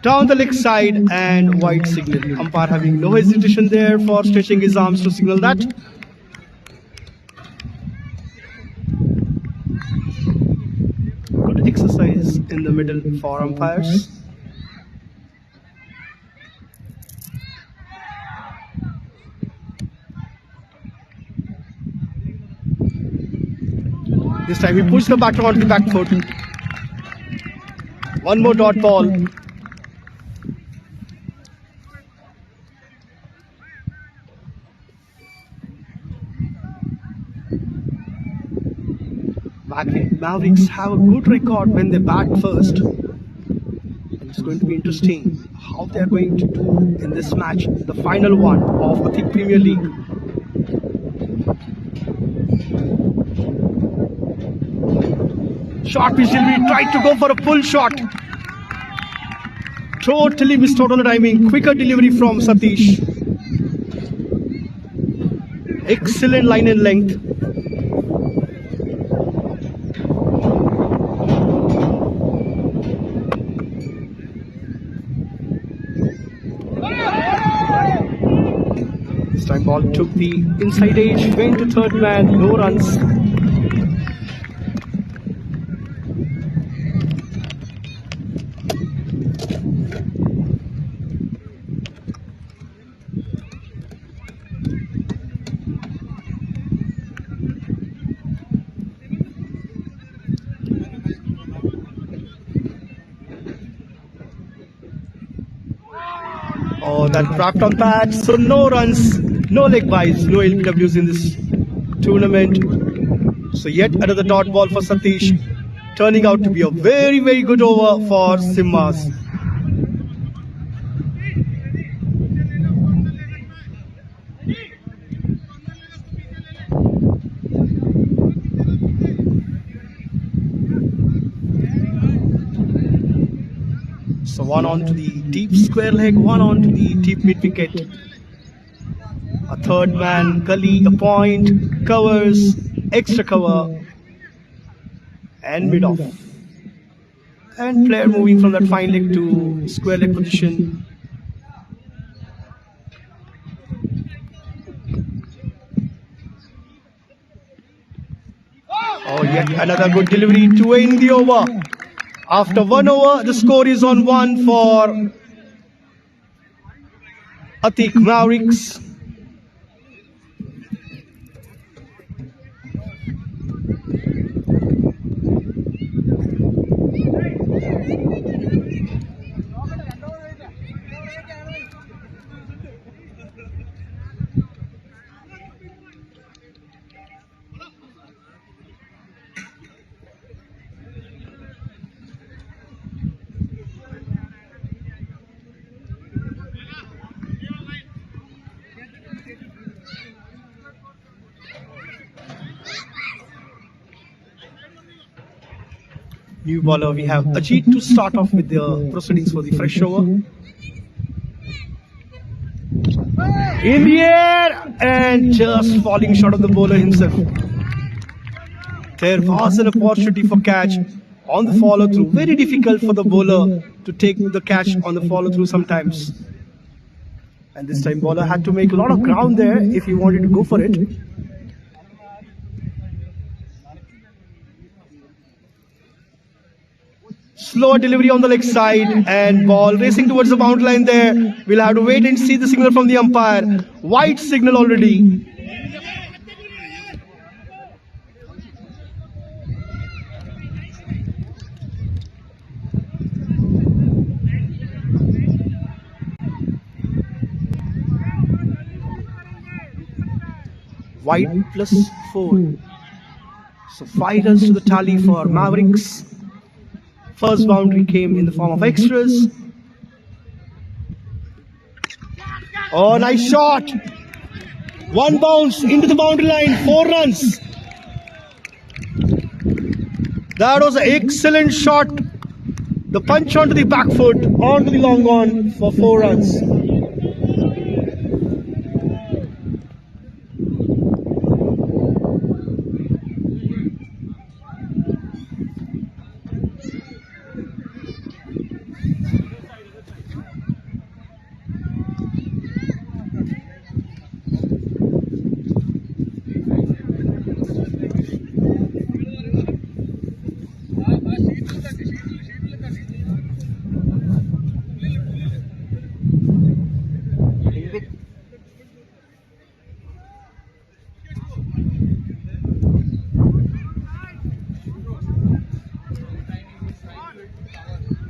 Down the leg side and wide signal. Umpire having no hesitation there for stretching his arms to signal that. Good exercise in the middle for umpires. This time he pushed the batter onto the back foot. One more dot ball. Mavericks have a good record when they bat first. It's going to be interesting how they are going to do in this match, the final one of Atik Premier League. Short pitch delivery, tried to go for a pull shot. Totally missed out on the timing. Quicker delivery from Satish. Excellent line and length. This time ball took the inside edge, went to third man, no runs. Oh, that wrapped on that. So no runs, no leg byes, no LBWs in this tournament. So yet another dot ball for Satish, turning out to be a very, very good over for Simhas. So one on to the deep square leg, one on to the deep mid wicket. A third man, gully, a point, covers, extra cover, and mid off. And player moving from that fine leg to square leg position. Oh, yet another good delivery to end the over. After 1 over, the score is on 1 for Atik Mavericks. New bowler, we have Ajit to start off with the proceedings for the fresh over. In the air and just falling short of the bowler himself. There was an opportunity for catch on the follow through. Very difficult for the bowler to take the catch on the follow through sometimes. And this time bowler had to make a lot of ground there if he wanted to go for it. Slower delivery on the leg side and ball racing towards the boundary line there. We'll have to wait and see the signal from the umpire. White signal already. White plus 4. So 5 runs to the tally for Mavericks. First boundary came in the form of extras. Oh, nice shot. One bounce into the boundary line, 4 runs. That was an excellent shot. The punch onto the back foot, onto the long on for 4 runs.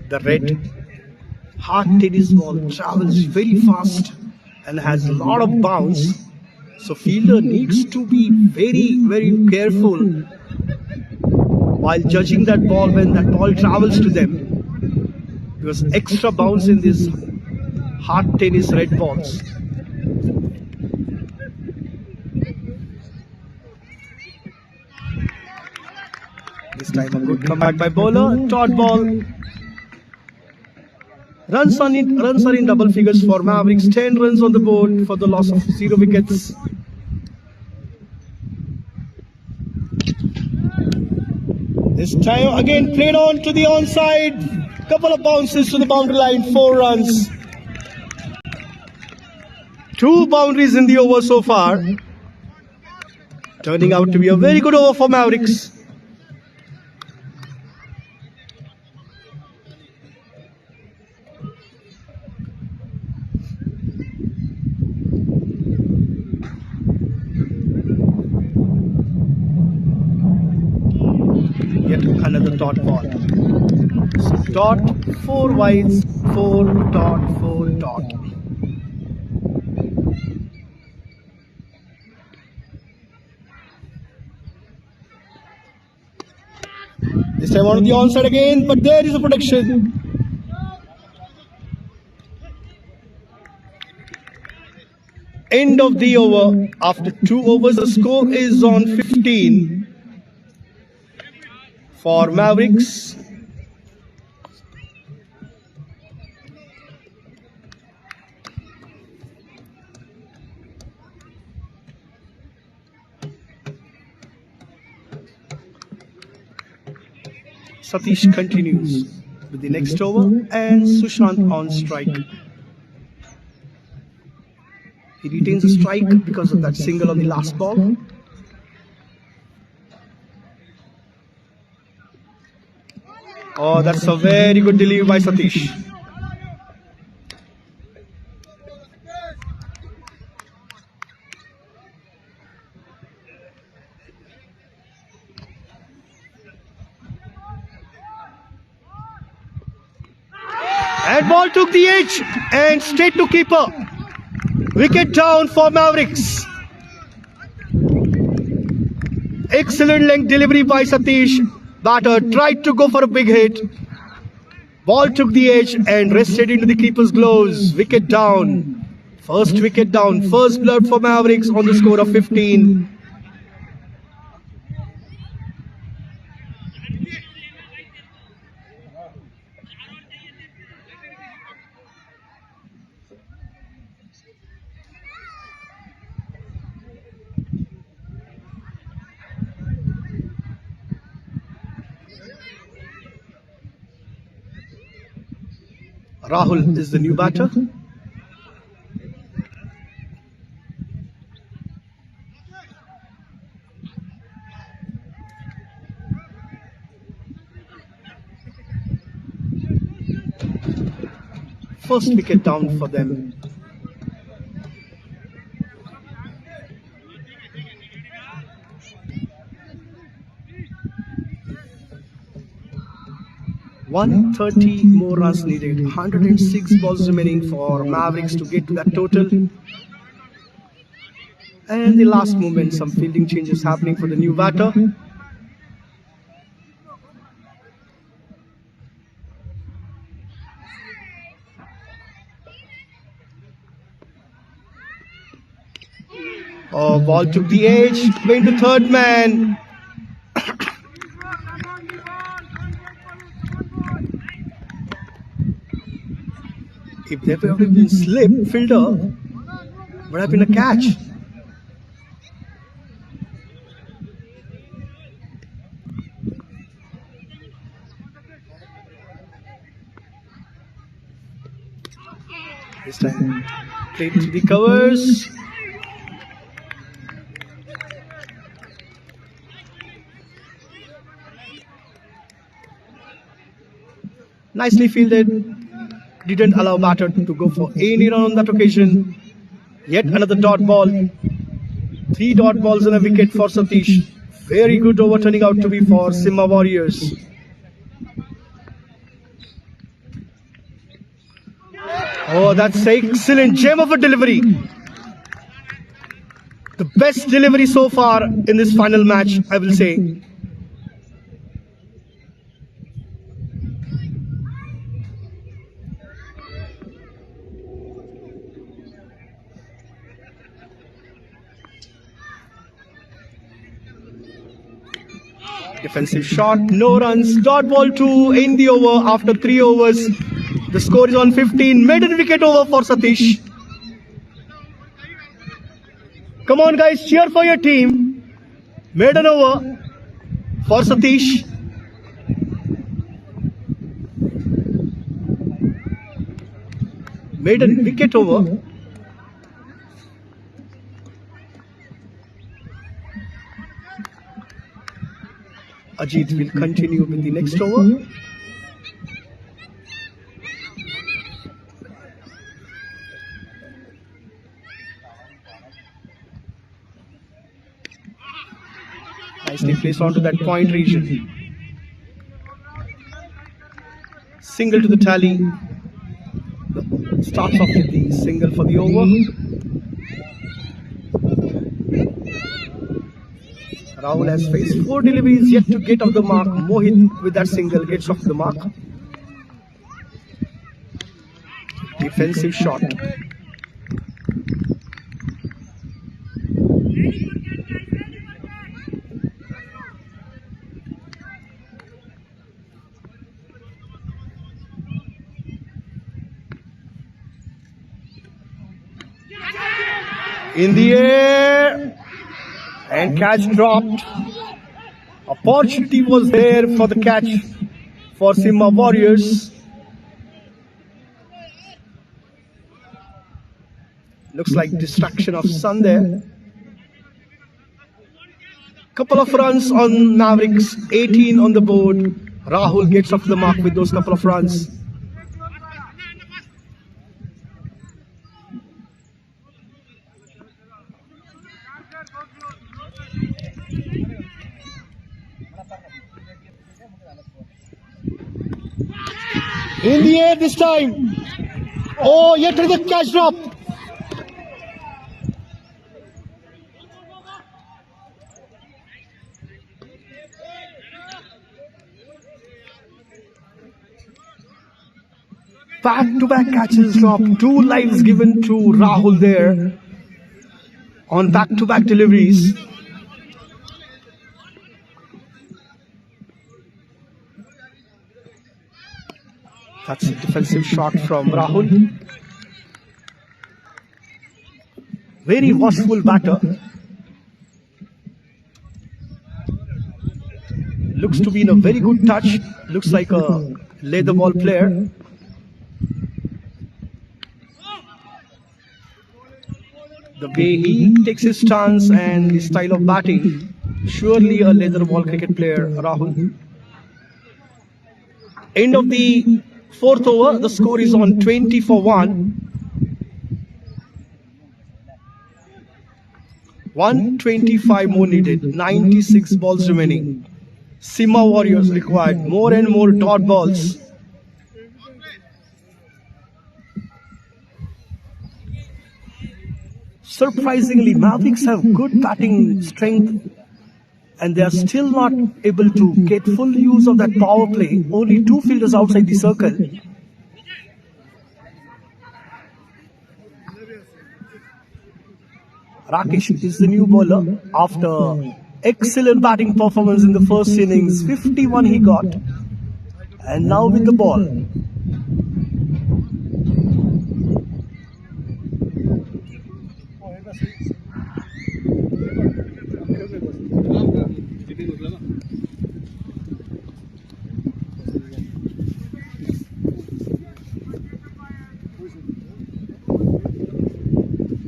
The red hard tennis ball travels very fast and has a lot of bounce. So fielder needs to be very careful while judging that ball when that ball travels to them. Because extra bounce in these hard tennis red balls. This time a good comeback by bowler, dot ball. Runs are in double figures for Mavericks. 10 runs on the board for the loss of 0 wickets. This time again played on to the onside. Couple of bounces to the boundary line. 4 runs. 2 boundaries in the over so far. Turning out to be a very good over for Mavericks. Another dot ball. So dot, 4 wides, 4 dot, 4 dot. This time on the onside again, but there is a protection. End of the over. After 2 overs, the score is on 15. For Mavericks. Satish continues with the next over and Sushant on strike. He retains a strike because of that single on the last ball. Oh, that's a very good delivery by Satish. And ball took the edge and straight to keeper. Wicket down for Mavericks. Excellent length delivery by Satish. Batter tried to go for a big hit. Ball took the edge and rested into the keeper's gloves. Wicket down. First wicket down. First blood for Mavericks on the score of 15. Rahul is the new batter. First wicket down for them. .130 more runs needed. 106 balls remaining for Mavericks to get to that total. And the last moment, some fielding changes happening for the new batter. Oh, ball took the edge, went to third man. If there would have been slip, fielder would have been a catch. This time, played to the covers. Nicely fielded. Didn't allow batter to go for any run on that occasion. Yet another dot ball. 3 dot balls and a wicket for Satish. Very good over turning out to be for Simha Warriors. Oh, that's an excellent gem of a delivery. The best delivery so far in this final match, I will say. Defensive shot, no runs, dot ball 2 in the over after 3 overs. The score is on 15, maiden wicket over for Satish. Come on guys, cheer for your team. Maiden over for Satish. Maiden wicket over. Ajit will continue with the next over. Nicely placed onto that point region. Single to the tally. Starts off with the single for the over. Rahul has faced 4 deliveries yet to get off the mark. Mohit with that single gets off the mark. Defensive shot. In the air. And catch dropped. Opportunity was there for the catch for Simha Warriors. Looks like distraction of Sun there. Couple of runs on Mavericks, 18 on the board. Rahul gets off the mark with those couple of runs. In the air this time. Oh, yet another catch drop. Back-to-back catches dropped. 2 lives given to Rahul there on back-to-back deliveries. That's a defensive shot from Rahul. Very watchful batter. Looks to be in a very good touch. Looks like a leather ball player. The way he takes his stance and his style of batting, surely a leather ball cricket player, Rahul. End of the fourth over, the score is on 20 for 1. 125 more needed, 96 balls remaining. Simha Warriors required more and more dot balls. Surprisingly, Mavericks have good batting strength and they are still not able to get full use of that power play. Only 2 fielders outside the circle. Rakesh is the new bowler after excellent batting performance in the first innings. 51 he got. And now with the ball.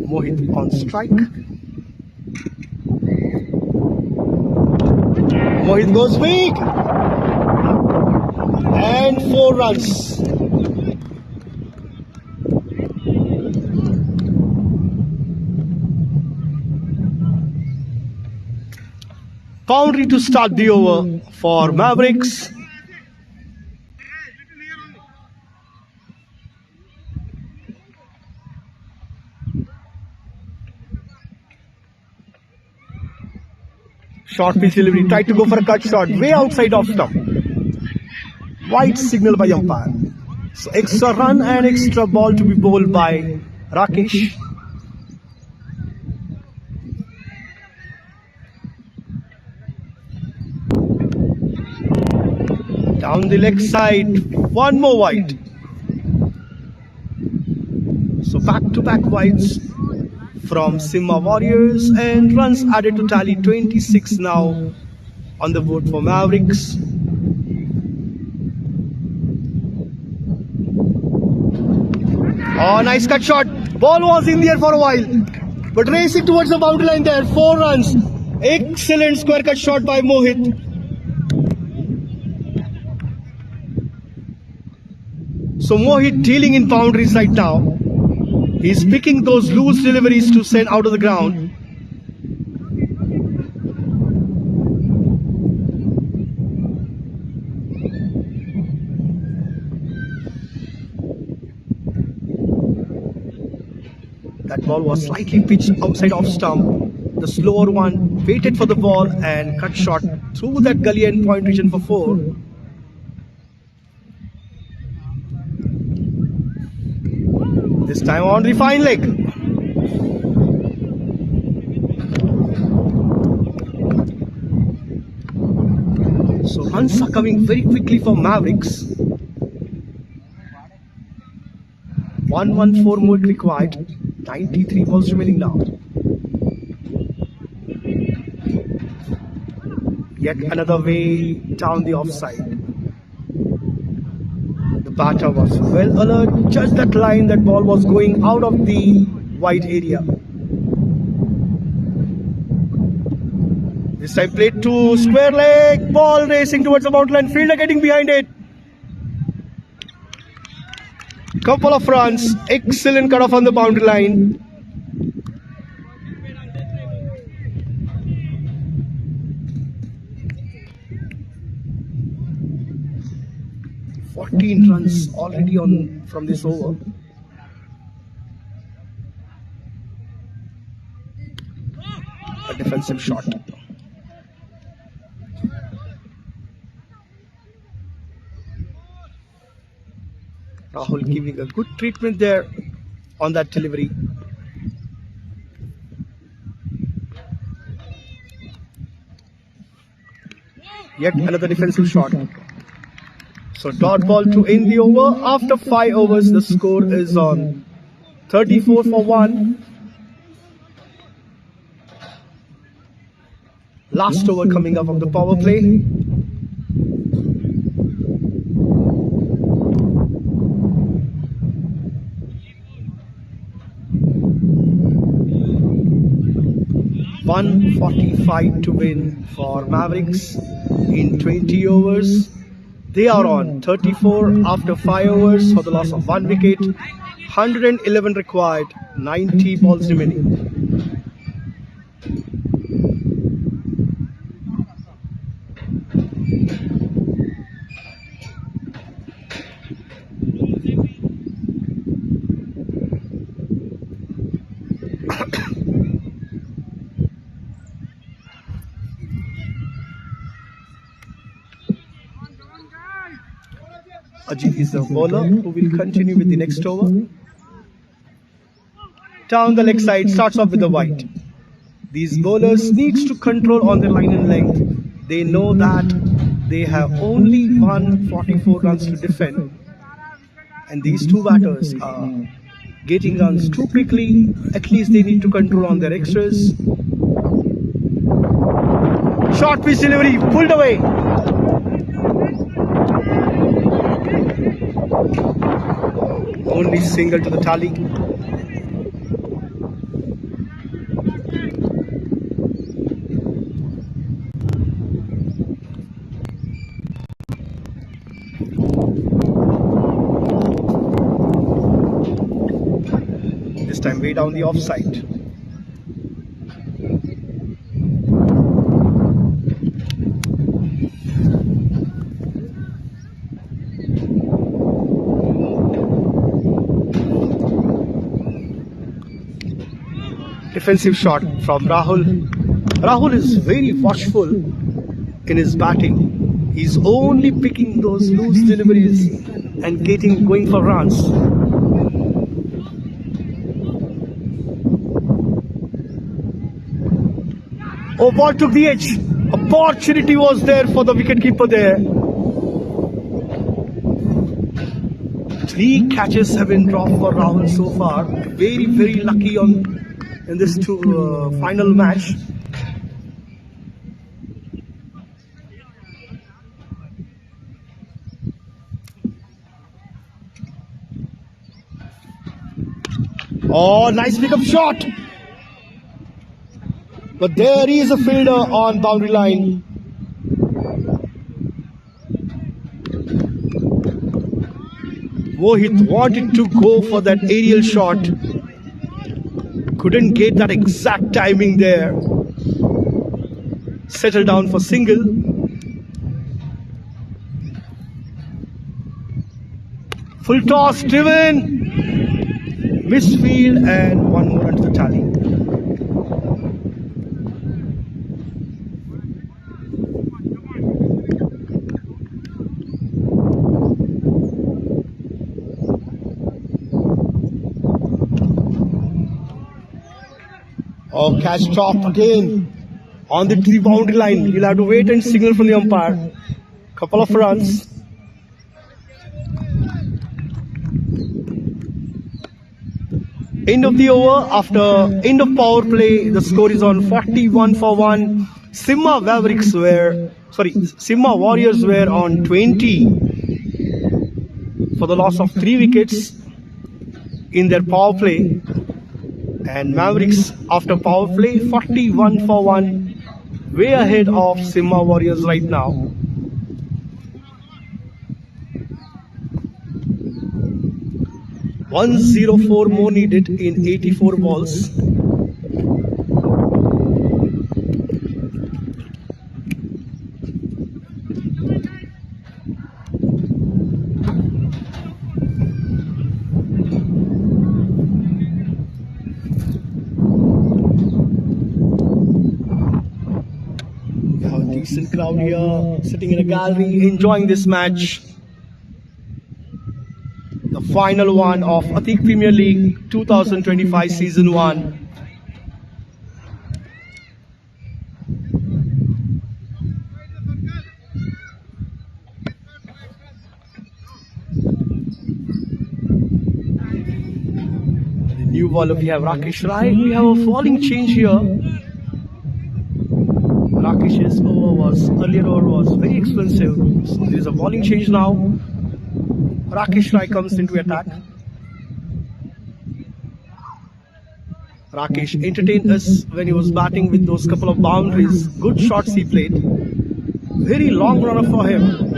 Mohit on strike. Mohit goes weak. And 4 runs. Boundary to start the over for Mavericks. Short pitch delivery, tried to go for a cut shot, way outside off stump. White signal by umpire. So extra run and extra ball to be bowled by Rakesh. Down the leg side, one more wide. So back-to-back wides from Simha Warriors and runs added to tally 26 now on the board for Mavericks. Oh, nice cut shot. Ball was in the air for a while, but racing towards the boundary line there. 4 runs. Excellent square cut shot by Mohit. So Mohit dealing in boundaries right now. He's picking those loose deliveries to send out of the ground. That ball was slightly pitched outside off stump. The slower one waited for the ball and cut shot through that gully end point region for 4. This time on the fine leg. So runs are coming very quickly for Mavericks. 114 more required. 93 balls remaining now. Yet another way down the offside. The batter was well alert, just that line that ball was going out of the wide area. This time played to square leg, ball racing towards the boundary line, fielder getting behind it. Couple of runs, excellent cut off on the boundary line. Runs already on from this over. A defensive shot. Rahul giving a good treatment there on that delivery. Yet another defensive shot. So dot ball to end the over. After 5 overs, the score is on 34 for 1. Last over coming up of the power play. 145 to win for Mavericks in 20 overs. They are on 34 after 5 overs for the loss of 1 wicket. 111 required, 90 balls remaining. Ajit is the bowler who will continue with the next over. Down the leg side, starts off with the white. These bowlers needs to control on their line and length. They know that they have only 144 runs to defend, and these two batters are getting runs too quickly. At least they need to control on their extras. Short pitch delivery, pulled away. Only single to the tally. This time way down the offside. Defensive shot from Rahul. Rahul is very watchful in his batting. He's only picking those loose deliveries and going for runs. Oh, ball took the edge. Opportunity was there for the wicketkeeper there. 3 catches have been dropped for Rahul so far. Very, very lucky in this final match. Oh, nice pickup shot. But there is a fielder on boundary line. Mohit wanted to go for that aerial shot. Couldn't get that exact timing there. Settled down for single. Full toss driven. Misfield and one more onto the tally. Oh, catch drop again on the 3 boundary line. You'll have to wait and signal from the umpire. Couple of runs. End of the over. After end of power play, the score is on 41 for 1. Simha Warriors were on 20 for the loss of 3 wickets in their power play. And Mavericks after power play 41 for 1, way ahead of Simha Warriors right now. .104 more needed in 84 balls. Decent crowd here, sitting in a gallery, enjoying this match. The final one of Atik Premier League 2025 Season 1. The new bowler, we have Rakesh Rai. We have a falling change here. Rakesh's earlier over was very expensive, so there is a bowling change now. Rakesh Rai comes into attack. Rakesh entertained us when he was batting with those couple of boundaries. Good shots he played. Very long runner for him.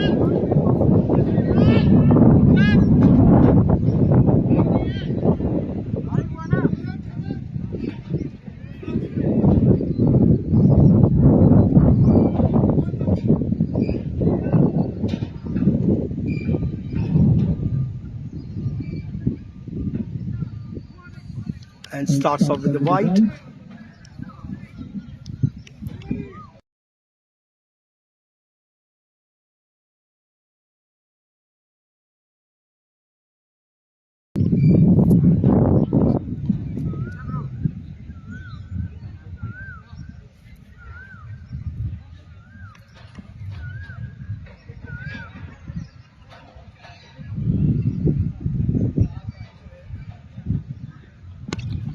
And starts off with the white.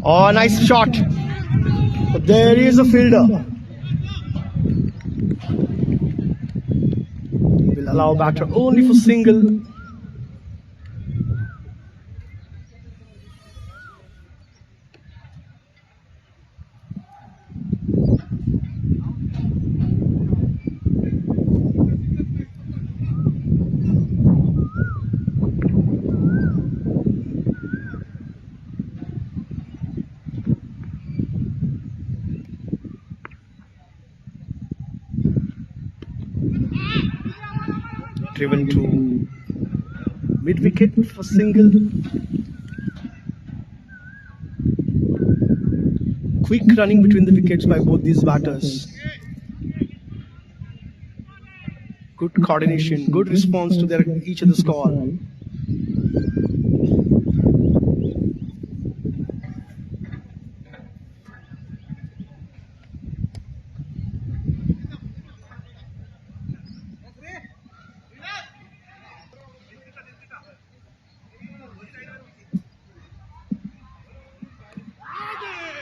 Oh, nice shot. But there is a fielder. Will allow batter only for single. Driven to mid-wicket for single. Quick running between the wickets by both these batters. Good coordination, good response to each other's call.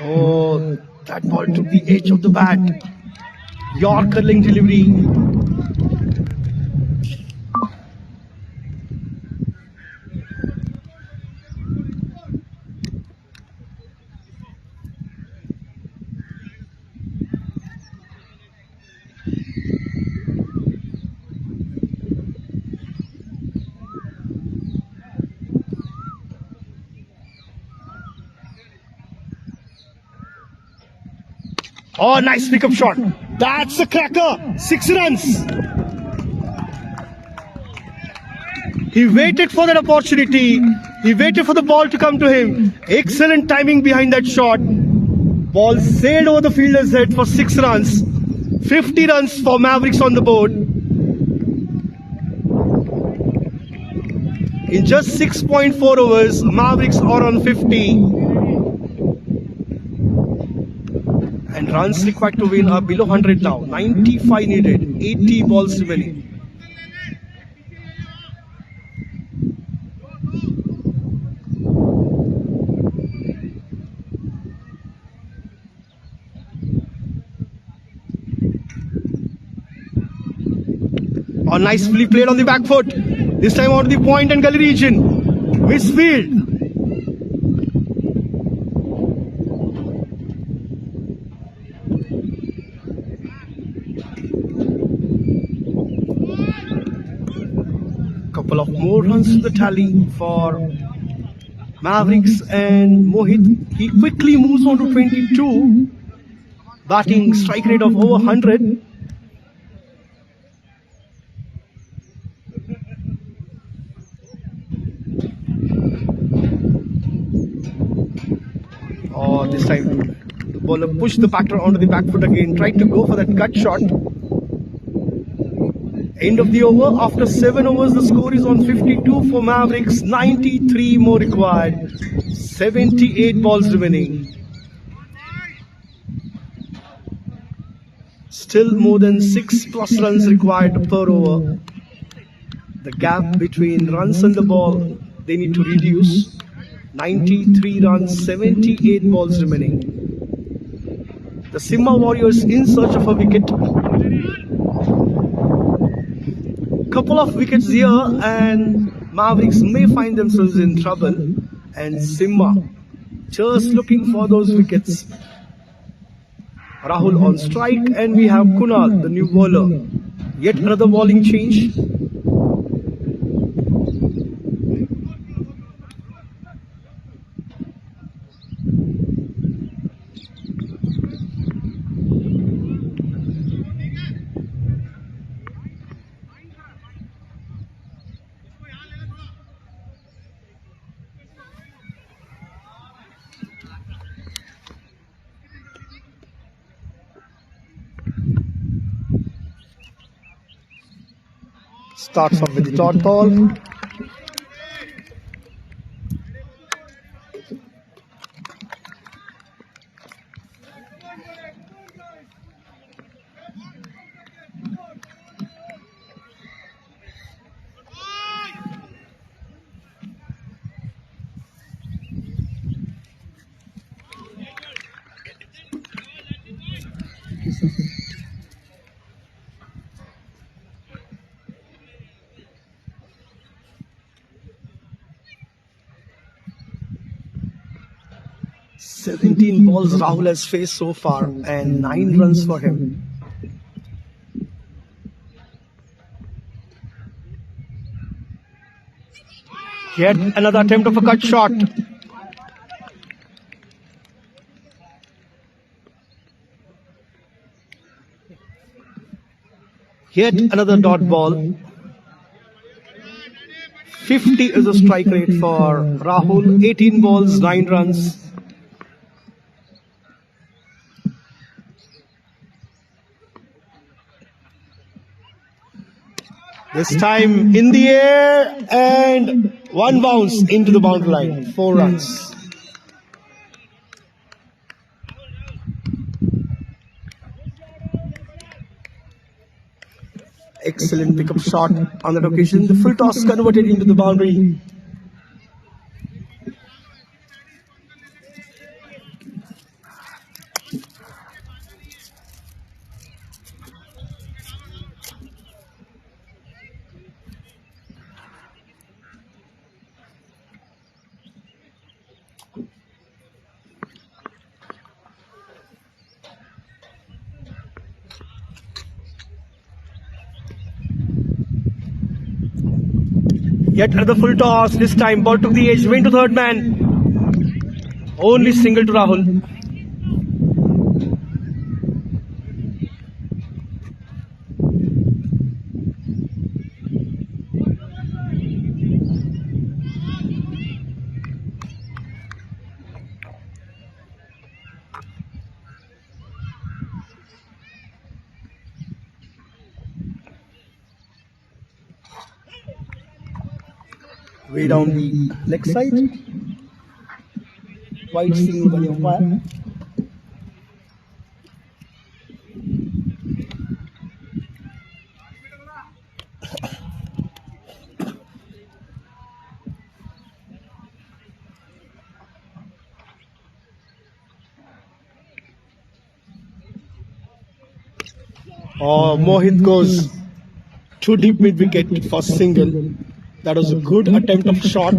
Oh, that ball took the edge of the bat. Yorker leg delivery. Oh, nice pickup shot. That's a cracker. 6 runs. He waited for that opportunity. He waited for the ball to come to him. Excellent timing behind that shot. Ball sailed over the fielder's head for 6 runs. 50 runs for Mavericks on the board. In just 6.4 overs, Mavericks are on 50. And runs required to win are below 100 now. 95 needed. 80 balls remaining. Oh, nicely played on the back foot. This time out of the point and gully region. Misfield. Couple of more runs to the tally for Mavericks, and Mohit, he quickly moves on to 22. Batting strike rate of over 100. Oh, this time the bowler pushed the batter onto the back foot again, tried to go for that cut shot. End of the over. After 7 overs, the score is on 52 for Mavericks. 93 more required. 78 balls remaining. Still more than 6+ runs required per over. The gap between runs and the ball, they need to reduce. 93 runs, 78 balls remaining. The Simba Warriors in search of a wicket. Couple of wickets here and Mavericks may find themselves in trouble, and Simba just looking for those wickets. Rahul on strike, and we have Kunal, the new bowler. Yet another bowling change. Starts off with the dot ball. "17 balls Rahul has faced so far and 9 runs for him." Yet another attempt of a cut shot. Yet another dot ball. 50 is the strike rate for Rahul. 18 balls, 9 runs. This time in the air, and one bounce into the boundary line. 4 runs. Excellent pickup shot on that occasion. The full toss converted into the boundary. Yet another full toss. This time ball took the edge, went to third man. Only single to Rahul. Way down the leg side. Wide single by the umpire. Oh, Mohit goes too deep mid wicket for single. That was a good attempt of shot,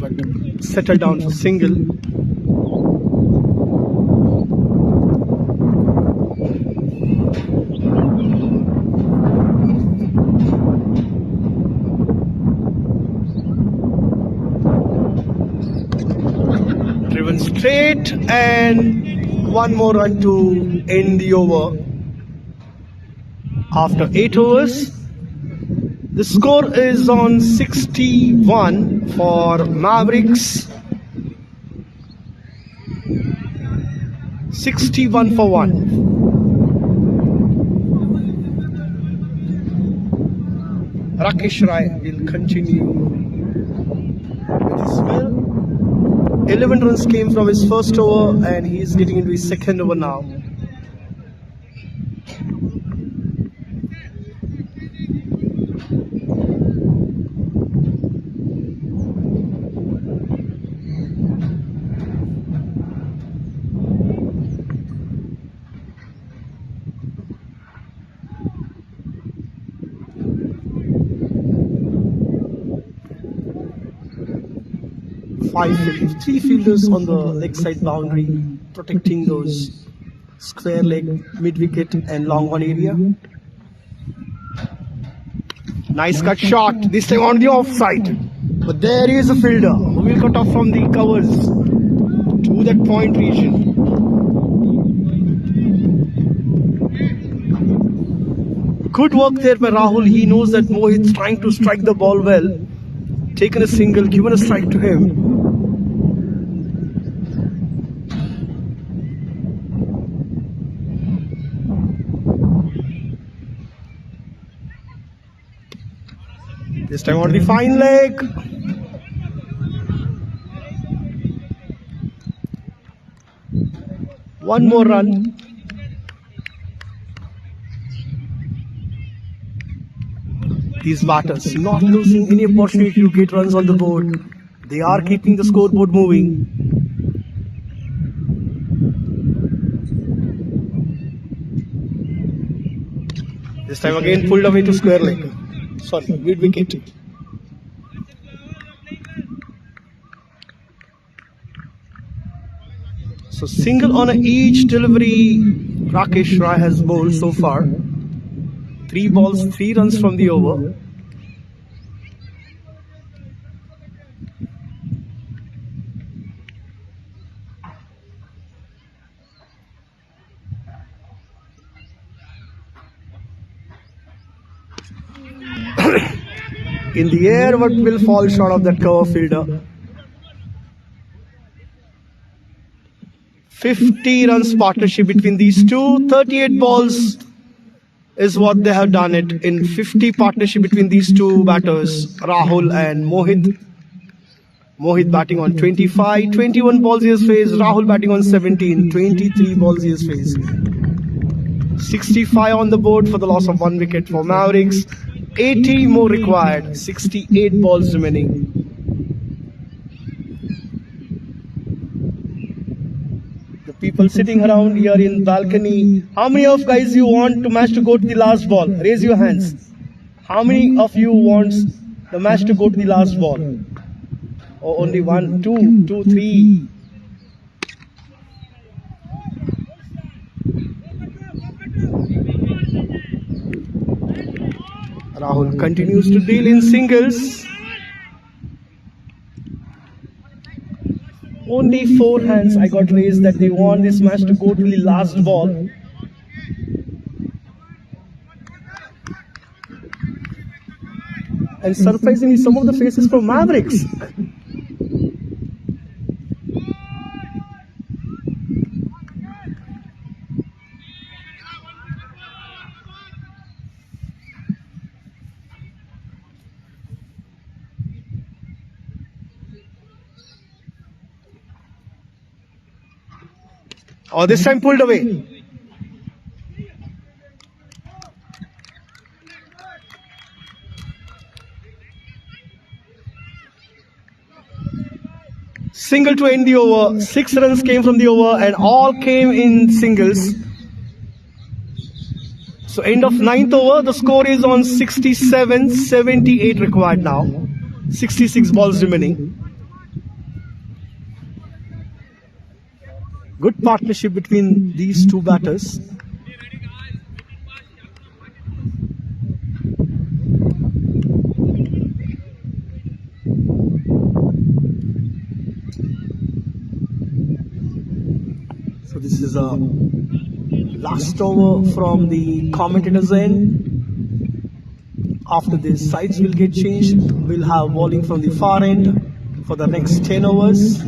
but settled down for single. Driven straight, and one more run to end the over. After 8 overs, the score is on 61 for Mavericks. 61 for 1. Rakesh Rai will continue with his spell. 11 runs came from his first over, and he is getting into his second over now. three fielders on the leg side boundary, protecting those square leg, mid wicket, and long on area. Nice cut shot, this time on the offside. But there is a fielder who will cut off from the covers to that point region. Good work there by Rahul. He knows that Mohit's trying to strike the ball well. Taken a single, given a strike to him. This time on the fine leg. One more run. These batters not losing any opportunity to get runs on the board. They are keeping the scoreboard moving. This time again pulled away to square leg. Sorry, mid wicket. So single on each delivery Rakesh Rai has bowled so far. 3 balls, 3 runs from the over. In the air, but will fall short of that cover fielder. 50 runs partnership between these two. 38 balls is what they have done it in 50 partnership between these two batters, Rahul and Mohit. Mohit batting on 25, 21 balls he has faced. Rahul batting on 17, 23 balls he has faced. 65 on the board for the loss of 1 wicket for Mavericks. 80 more required, 68 balls remaining. The people sitting around here in balcony, how many of guys you want the match to go to the last ball? Raise your hands. How many of you wants the match to go to the last ball? Oh, only 1, 2, 3. Rahul continues to deal in singles. Only 4 hands I got raised that they want this match to go to the last ball. And surprisingly, some of the faces from Mavericks. Oh, this time pulled away. Single to end the over. 6 runs came from the over and all came in singles. So end of 9th over, the score is on 67, 78 required now. 66 balls remaining. Good partnership between these two batters. So this is a last over from the commentator's end. After this, sides will get changed. We'll have bowling from the far end for the next 10 overs.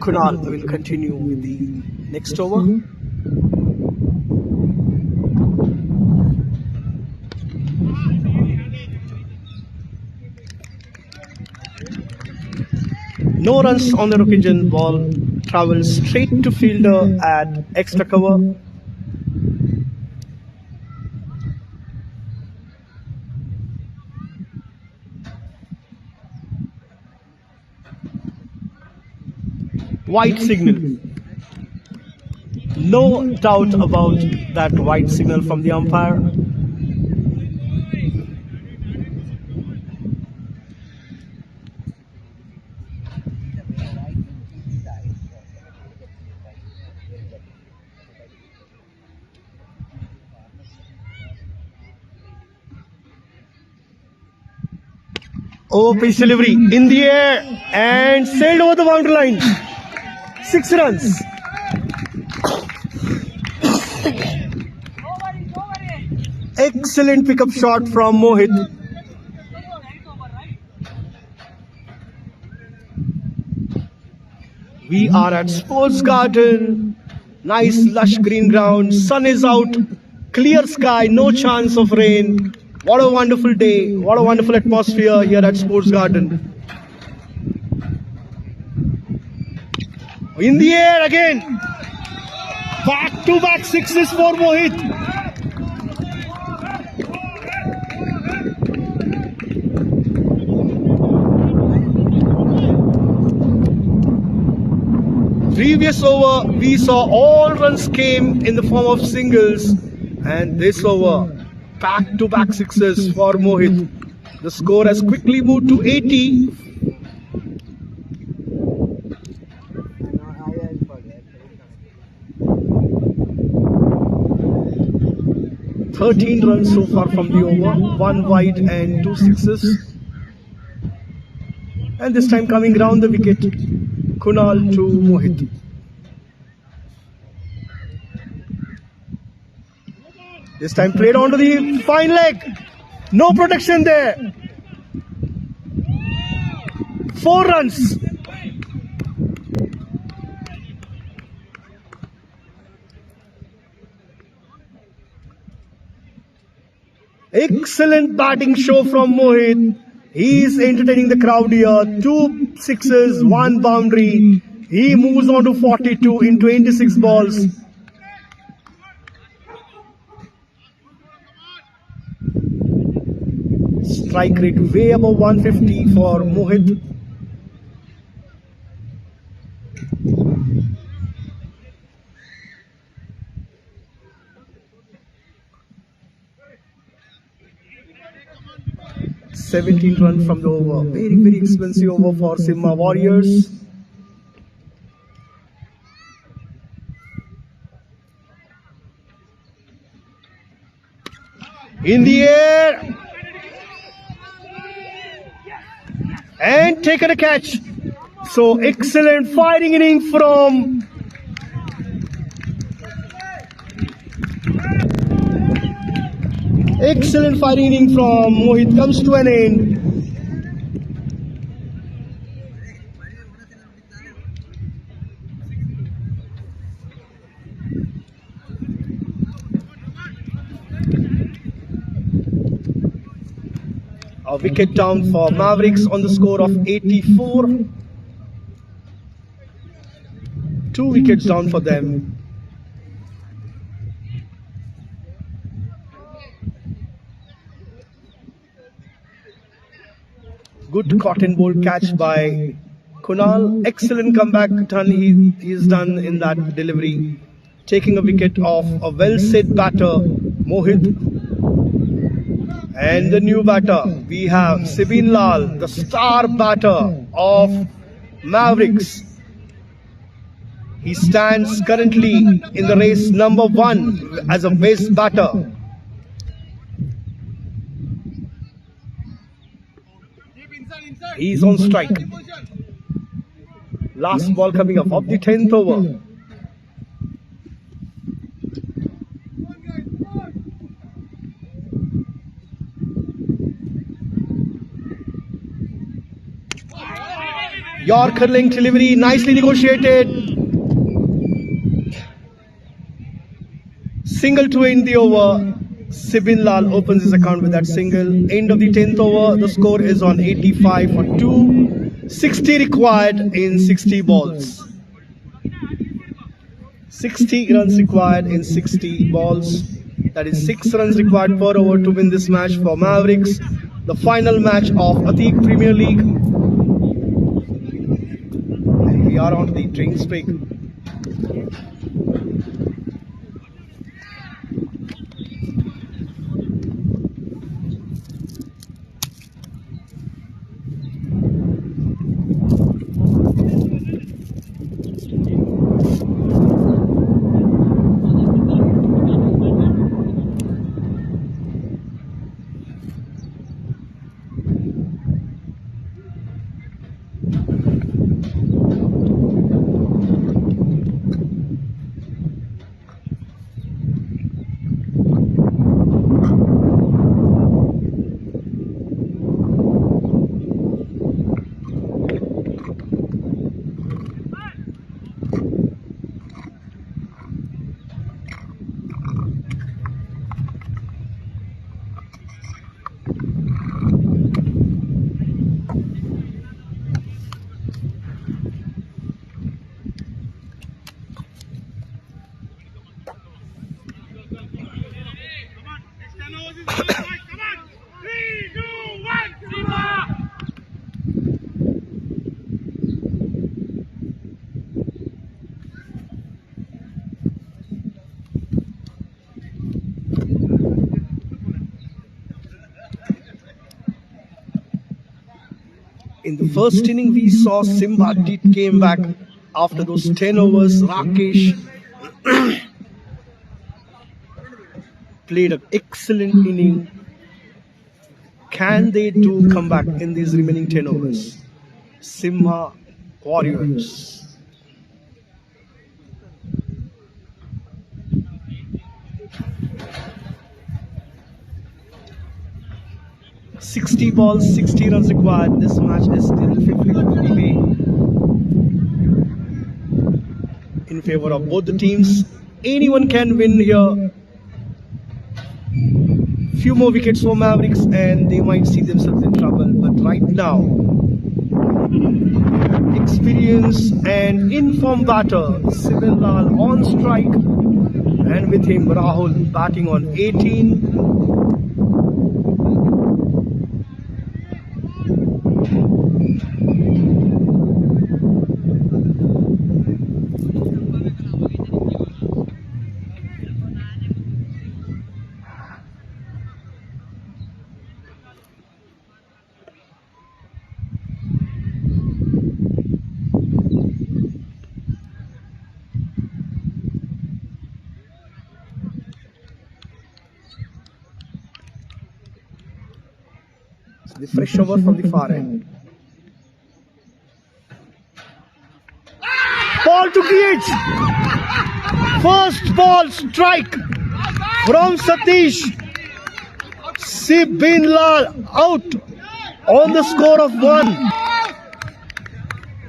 Kunal will continue with the next over. No runs on the occasion. Ball travels straight to fielder at extra cover. White signal. No doubt about that white signal from the umpire. Oh, pitch delivery in the air and sailed over the boundary line. 6 runs. Excellent pickup shot from Mohit. We are at Sports Garden. Nice lush green ground. Sun is out. Clear sky. No chance of rain. What a wonderful day. What a wonderful atmosphere here at Sports Garden. In the air again. Back-to-back sixes for Mohit. Previous over, we saw all runs came in the form of singles, and this over, back-to-back sixes for Mohit. The score has quickly moved to 80. Runs so far from the over, 1 wide and 2 sixes. And this time coming round the wicket, Kunal to Mohit. This time played onto the fine leg. No protection there. 4 runs. Excellent batting show from Mohit. He is entertaining the crowd here. 2 sixes, 1 boundary. He moves on to 42 in 26 balls. Strike rate way above 150 for Mohit. (17 runs from the over. Very, very expensive over for Simha Warriors. In the air. And taken a catch. So excellent firing inning from Mohit comes to an end. A wicket down for Mavericks on the score of 84. 2 wickets down for them. Good cotton ball catch by Kunal. Excellent comeback done he's done in that delivery. Taking a wicket off a well-set batter, Mohit. And the new batter, we have Sibin Lal, the star batter of Mavericks. He stands currently in the race number 1 as a best batter. He's on strike. Last ball coming up of the 10th over. Yorker length delivery, nicely negotiated. Single to end the over. Sibin Lal opens his account with that single. End of the 10th over. The score is on 85 for 2. 60 required in 60 balls. 60 runs required in 60 balls. That is 6 runs required per over to win this match for Mavericks. The final match of Atik Premier League. We are on the train streak. In the first inning, we saw Simba did came back after those 10 overs. Rakesh played an excellent inning. Can they do comeback in these remaining 10 overs? Simba Warriors. 60 balls, 60 runs required. This match is still 50-50 in favor of both the teams. Anyone can win here. Few more wickets for Mavericks and they might see themselves in trouble. But right now, experience and informed batter Sibin Lal on strike, and with him Rahul batting on 18. The fresh over from the far end. Ball to catch. First ball strike from Satish. Sibin Lal out on the score of 1.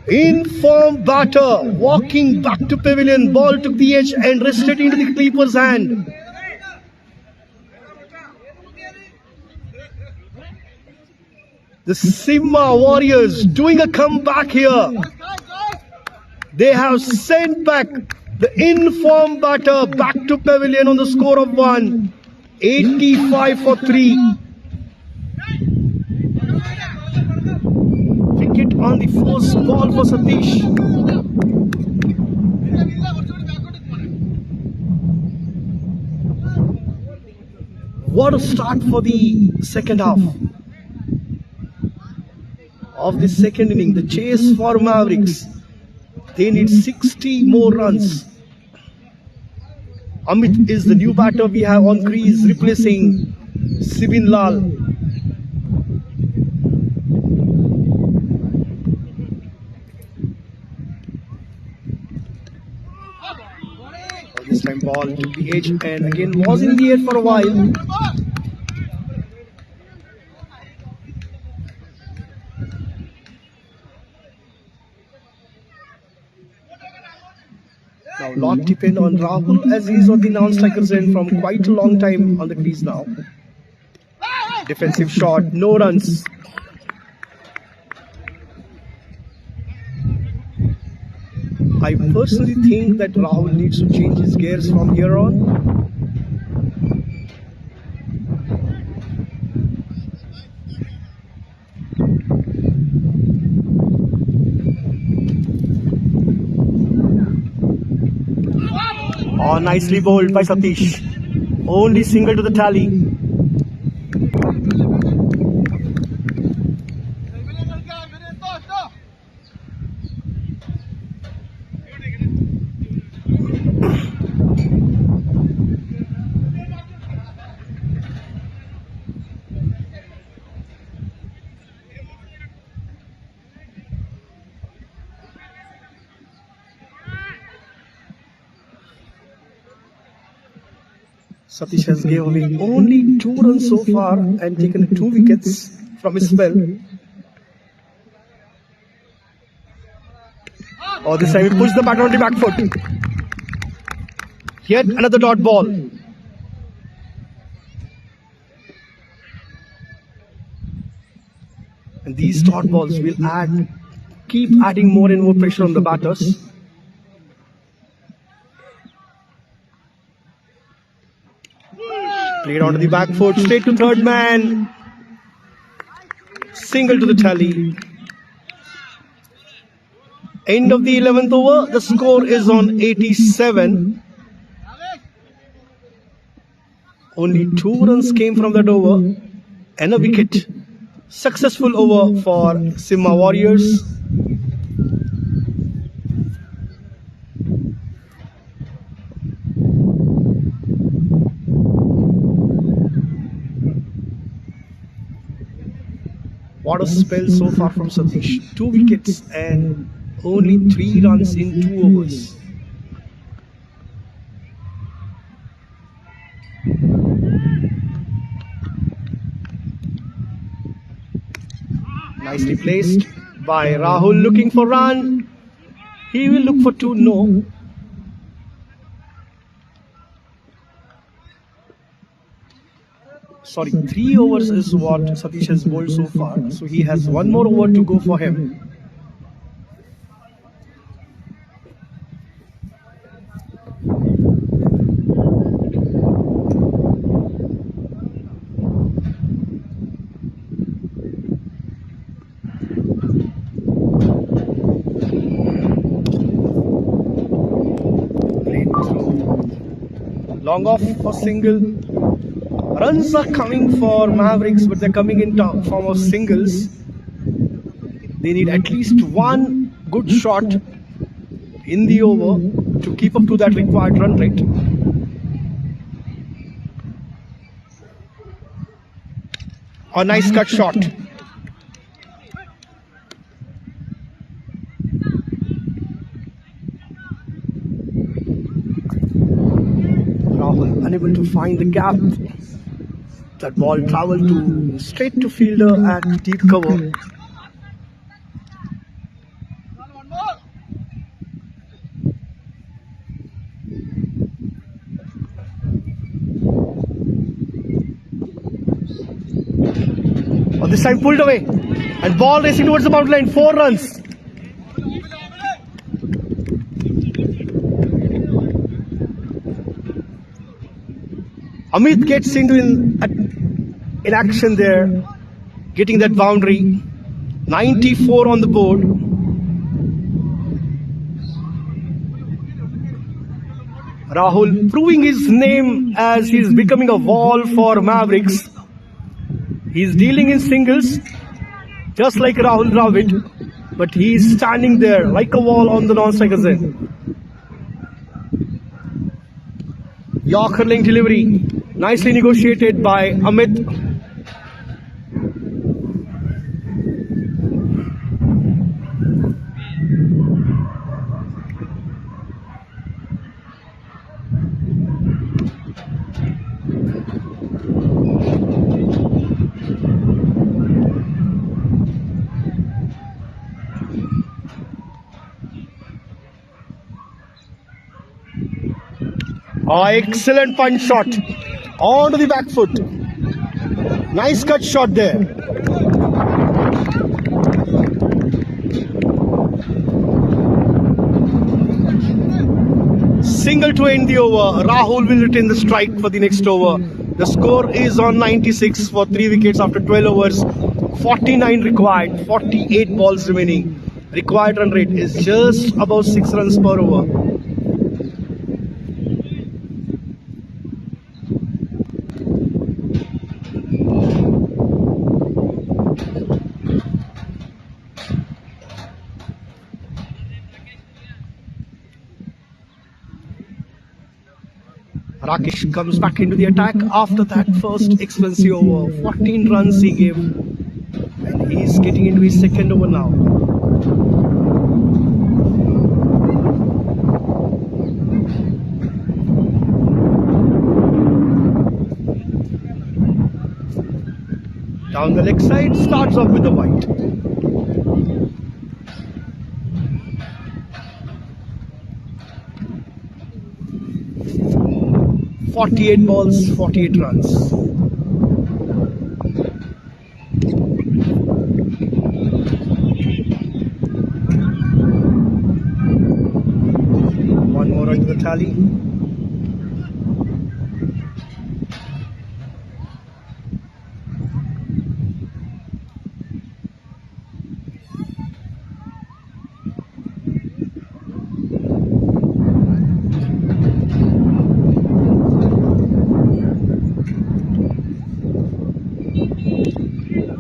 Informed batter walking back to pavilion. Ball took the edge and rested into the keeper's hand. The Simba Warriors doing a comeback here. They have sent back the informed batter back to pavilion on the score of 1. 85 for 3. Wicket on the first ball for Satish. What a start for the second half of the second inning. The chase for Mavericks. They need 60 more runs. Amit is the new batter we have on crease, replacing Sibin Lal. This time ball took the edge and again was in the air for a while. Now, lot depend on Rahul as he's on the non-striker's end from quite a long time on the crease now. Defensive shot, no runs. I personally think that Rahul needs to change his gears from here on. Oh, nicely bowled by Satish. Only single to the tally. Satish has given away only 2 runs so far and taken 2 wickets from his spell. Oh, this time he pushed the bat on the back foot. Yet another dot ball. And these dot balls will keep adding more and more pressure on the batters. Played onto the back foot, straight to third man. Single to the tally. End of the 11th over, the score is on 87. Only 2 runs came from that over and a wicket. Successful over for Simha Warriors. What a spell so far from Satish. 2 wickets and only 3 runs in 2 overs. Nicely placed by Rahul, looking for run. He will look for 2, no. Sorry, 3 overs is what Satish has bowled so far. So he has 1 more over to go for him. Long off for single. Runs are coming for Mavericks, but they're coming in form of singles. They need at least 1 good shot in the over to keep up to that required run rate. A nice cut shot. Rahul unable to find the gap. That ball travelled straight to fielder at deep cover. Oh, this time pulled away and ball racing towards the boundary line. 4 runs. Amit gets into in action there, getting that boundary. 94 on the board. Rahul proving his name as he's becoming a wall for Mavericks. He's dealing in singles, just like Rahul Dravid, but he's standing there like a wall on the non-striker's end. York hurling delivery, nicely negotiated by Amit. Oh, excellent punch shot onto the back foot. Nice cut shot there. Single to end the over. Rahul will retain the strike for the next over. The score is on 96 for 3 wickets after 12 overs. 49 required, 48 balls remaining. Required run rate is just about 6 runs per over. Rakesh comes back into the attack after that first expensive over. 14 runs he gave. And he's getting into his second over now. Down the leg side, starts off with the white. "48 balls, 48 runs." One more run to the tally.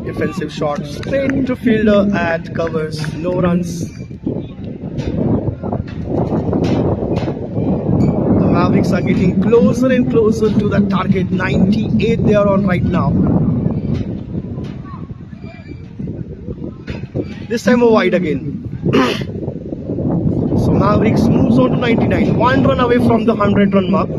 Defensive shot straight to fielder at covers, no runs. The Mavericks are getting closer and closer to that target. 98 they are on right now. This time a wide again. So Mavericks moves on to 99, one run away from the 100-run mark.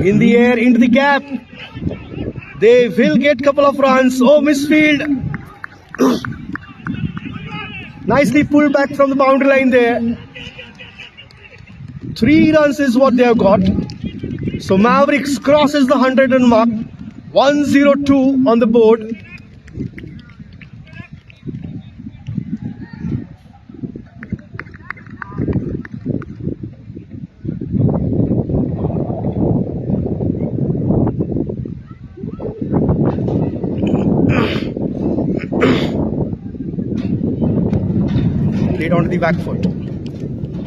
In the air, into the gap. They will get couple of runs. Oh, misfield. Nicely pulled back from the boundary line there. 3 runs is what they have got. So Mavericks crosses the 100-run mark. 102 on the board. Played onto the back foot.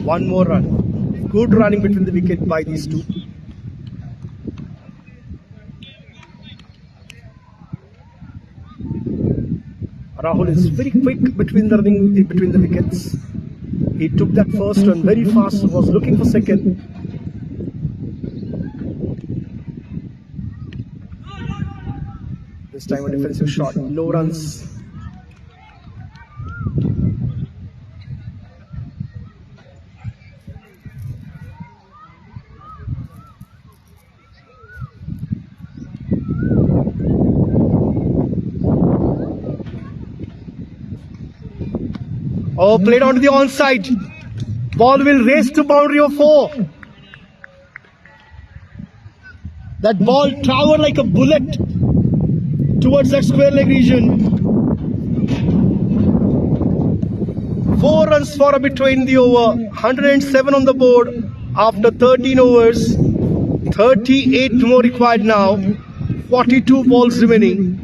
One more run. Good running between the wicket by these two. Rahul is very quick between the wickets. He took that first run very fast, was looking for second. This time a defensive shot, no runs. Oh, played onto the onside. Ball will race to boundary of 4. That ball traveled like a bullet towards that square leg region. 4 runs for a between the over. 107 on the board after 13 overs. 38 more required now. 42 balls remaining.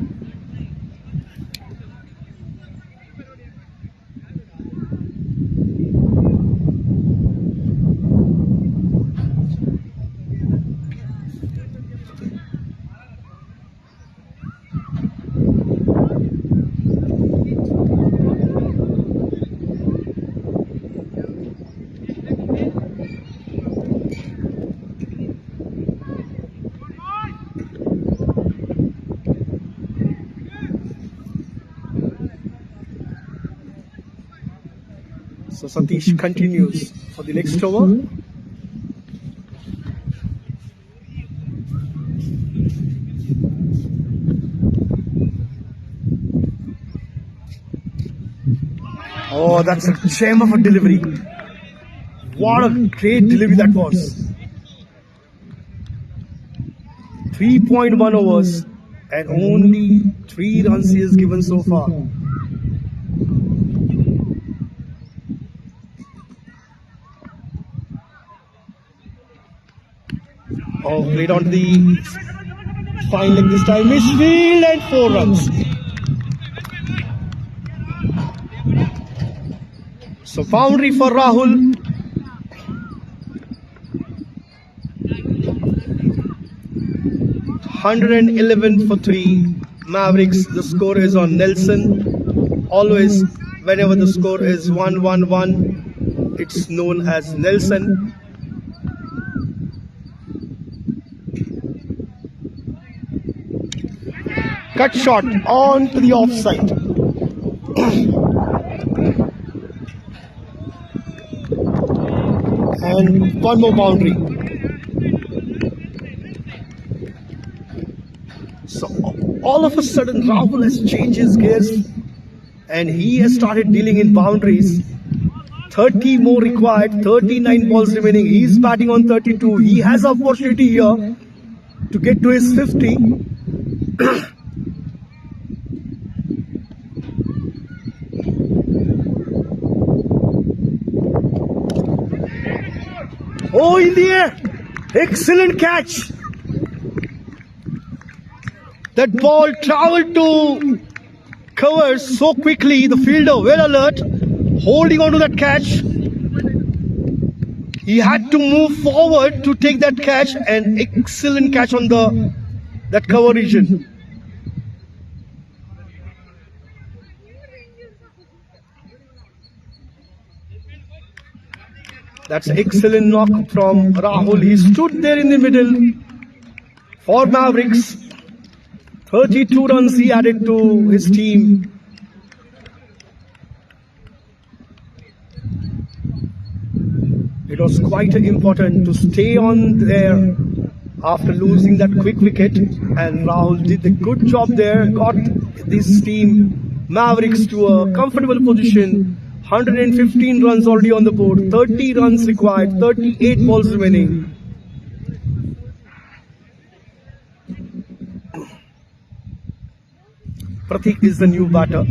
So Satish continues for the next over. Oh, that's a gem of a delivery. What a great delivery that was. 3.1 overs and only 3 runs he has given so far. Oh, played on the fine leg this time. Misfield and 4 runs. So boundary for Rahul. $111 for 3. Mavericks. The score is on Nelson. Always, whenever the score is 1-1-1, it's known as Nelson. Cut shot on to the offside. And one more boundary. So all of a sudden Rahul has changed his gears and he has started dealing in boundaries. 30 more required, 39 balls remaining. He's batting on 32. He has an opportunity here to get to his 50. Oh, in the air! Excellent catch! That ball traveled to cover so quickly. The fielder well alert, holding on to that catch. He had to move forward to take that catch, and excellent catch on that cover region. That's excellent knock from Rahul. He stood there in the middle for Mavericks. 32 runs he added to his team. It was quite important to stay on there after losing that quick wicket, and Rahul did a good job there, got this team Mavericks to a comfortable position. 115 runs already on the board, 30 runs required, 38 balls remaining. Atik is the new batter.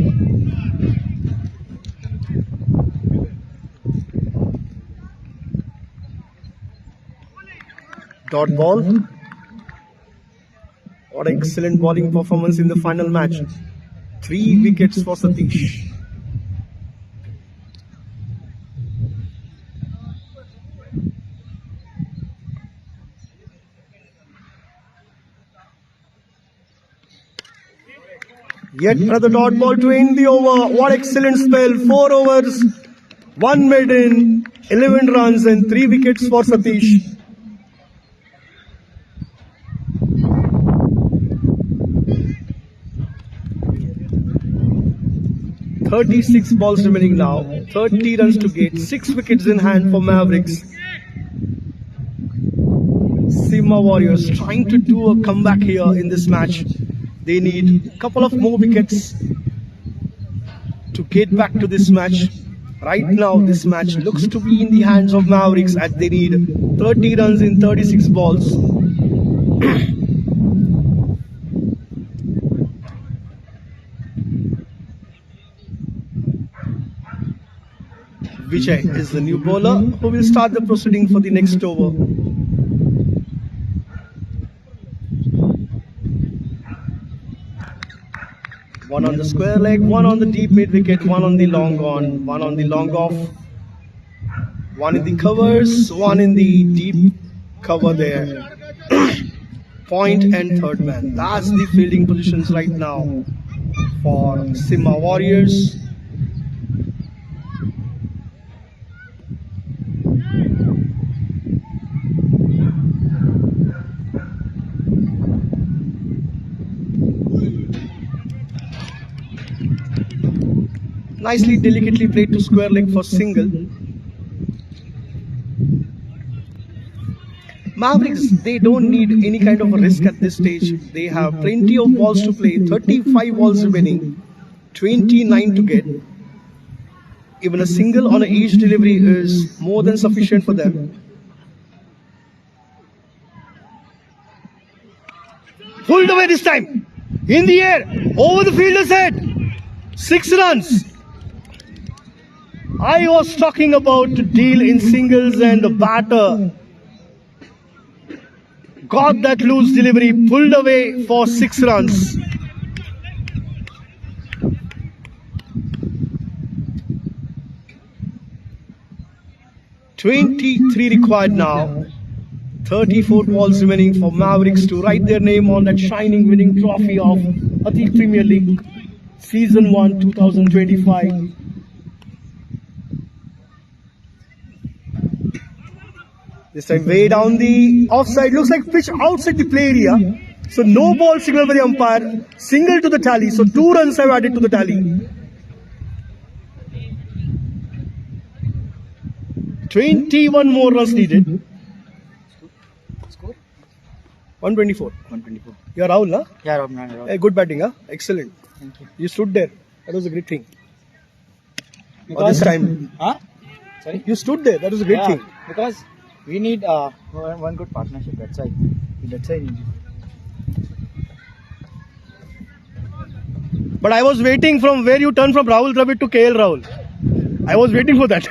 Dot ball. What an excellent bowling performance in the final match. 3 wickets for Satish. Yet another dot ball to end the over. What excellent spell. 4 overs, 1 maiden, 11 runs and 3 wickets for Satish. "36 balls remaining now. 30 runs to get. 6 wickets in hand for Mavericks. Simha Warriors trying to do a comeback here in this match. They need a couple of more wickets to get back to this match. Right now, this match looks to be in the hands of Mavericks as they need 30 runs in 36 balls. Vijay is the new bowler who will start the proceeding for the next over. One on the square leg, one on the deep mid wicket, one on the long on, one on the long off, one in the covers, one in the deep cover there. Point and third man. That's the fielding positions right now for Simha Warriors. Nicely, delicately played to square leg for single. Mavericks, they don't need any kind of a risk at this stage. They have plenty of balls to play, 35 balls remaining, 29 to get. Even a single on each delivery is more than sufficient for them. Pulled away this time. In the air, over the fielder's head. 6 runs. I was talking about to deal in singles, and the batter got that loose delivery, pulled away for 6 runs. "23 required now. 34 balls remaining for Mavericks to write their name on that shining winning trophy of Atik Premier League Season 1 2025. This time way down the offside, looks like pitch outside the play area. So no ball signal by the umpire, single to the tally. So 2 runs have added to the tally. 21 more runs needed. Score? 124. 124. You are Rahul, huh? Yeah, Rahul. Hey, good batting, huh? Excellent. Thank you. You stood there. That was a great thing. Or Because, this time, Huh? Sorry? you stood there. That was a great thing. Because we need one good partnership. That's why. That's why we need it. But I was waiting from where you turned from Rahul Dravid to KL Rahul. I was waiting for that.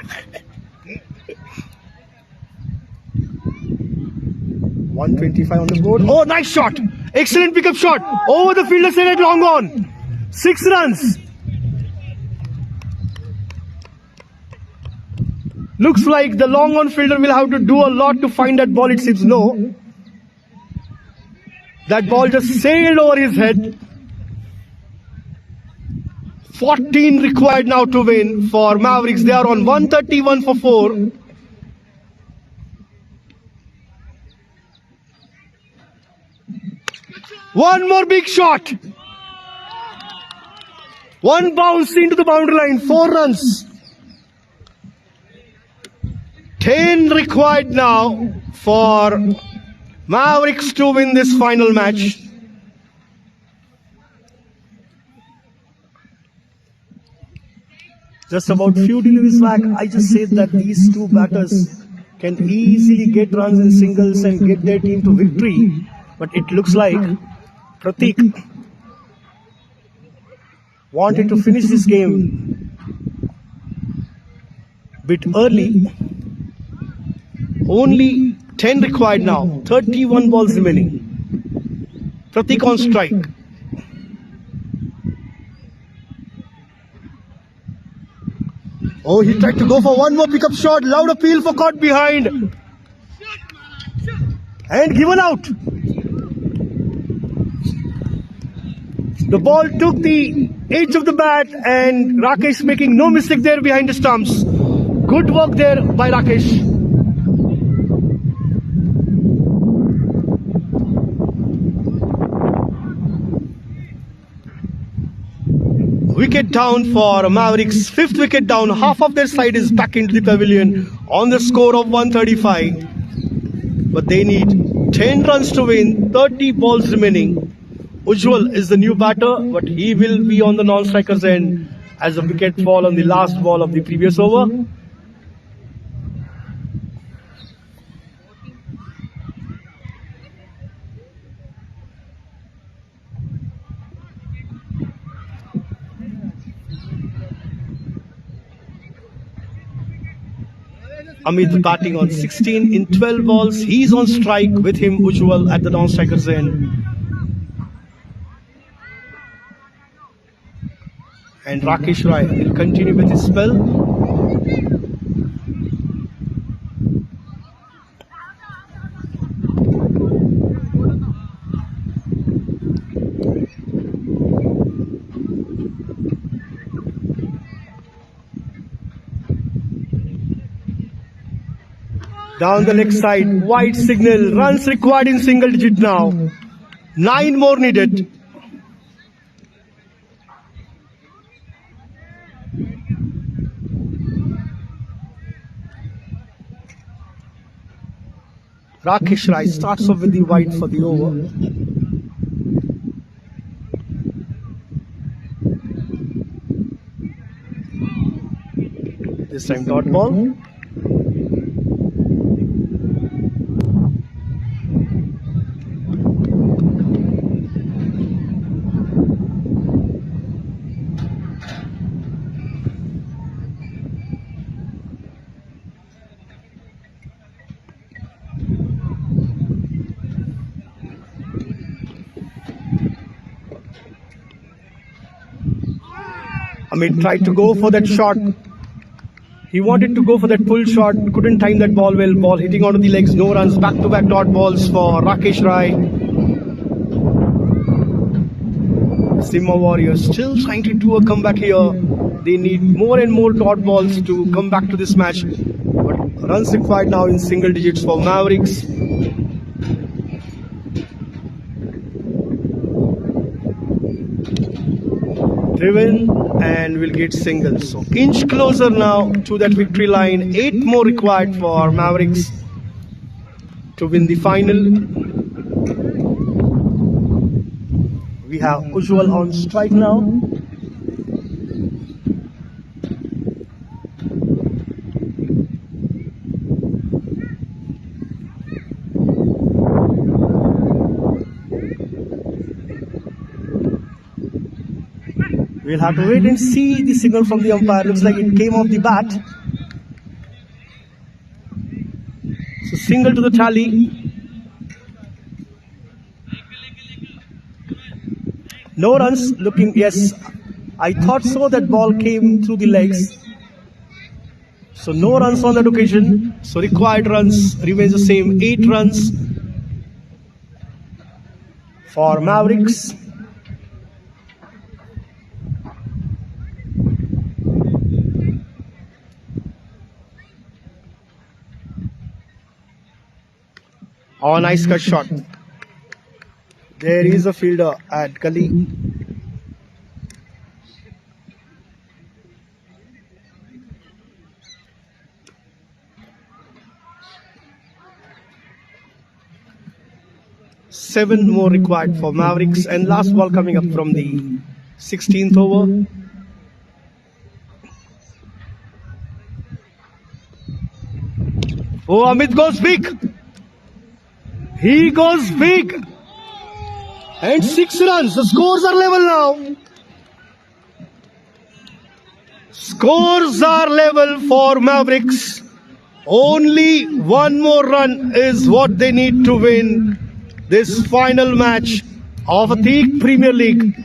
125 on the board. Oh, nice shot. Excellent pickup shot. Over the fielder's head at long on. 6 runs. Looks like the long on fielder will have to do a lot to find that ball. It seems no. That ball just sailed over his head. 14 required now to win for Mavericks. They are on 131 for 4. One more big shot. One bounce into the boundary line. 4 runs. 10 required now for Mavericks to win this final match. Just about few deliveries back, I just said that these two batters can easily get runs in singles and get their team to victory. But it looks like Pratik wanted to finish this game a bit early. Only 10 required now, 31 balls remaining. Pratik on strike. Oh, he tried to go for one more pickup shot. Loud appeal for caught behind. And given out. The ball took the edge of the bat and Rakesh making no mistake there behind the stumps. Good work there by Rakesh. Wicket down for Mavericks. 5th wicket down. Half of their side is back into the pavilion on the score of 135. But they need 10 runs to win. 30 balls remaining. Ujjwal is the new batter, but he will be on the non-striker's end as the wicket fall on the last ball of the previous over. Amit batting on 16 in 12 balls. He's on strike, with him Ujjwal at the non-striker's end. And Rakesh Rai will continue with his spell. Down the leg side, wide signal, runs required in single digit now. 9 more needed. Rakesh Rai starts off with the wide for the over. This time dot ball. Amit tried to go for that shot. He wanted to go for that pull shot, couldn't time that ball well. Ball hitting onto the legs, no runs, back-to-back dot balls for Rakesh Rai. Simha Warriors still trying to do a comeback here. They need more and more dot balls to come back to this match. But runs required now in single digits for Mavericks. Driven and will get singles. So inch closer now to that victory line. 8 more required for Mavericks to win the final. We have Ujjwal on strike now. We'll have to wait and see the signal from the umpire. Looks like it came off the bat. So single to the tally. No runs. Looking, yes, I thought so. That ball came through the legs. So no runs on that occasion. So required runs remains the same. 8 runs for Mavericks. Oh, nice cut shot. There is a fielder at gully. Seven more required for Mavericks, and last ball coming up from the 16th over. Oh, Amit goes big. He goes big. And 6 runs. The scores are level now. Scores are level for Mavericks. Only one more run is what they need to win this final match of Atik Premier League.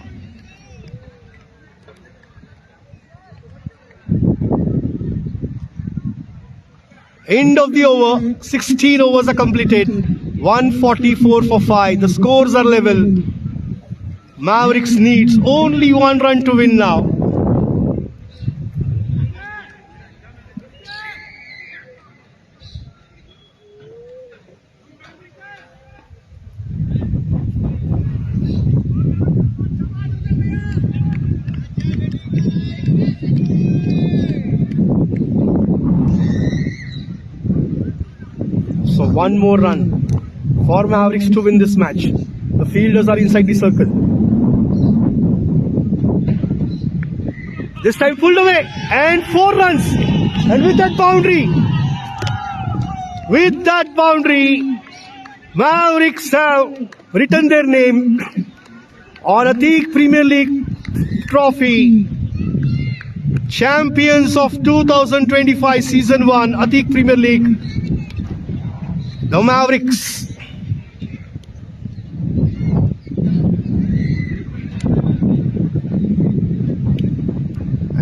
End of the over. 16 overs are completed. 144 for 5. The scores are level. Mavericks needs only 1 run to win now. So 1 more run for Mavericks to win this match. The fielders are inside the circle. This time pulled away and 4 runs. And with that boundary, Mavericks have written their name on Atik Premier League trophy. Champions of 2025 Season 1 Atik Premier League. The Mavericks.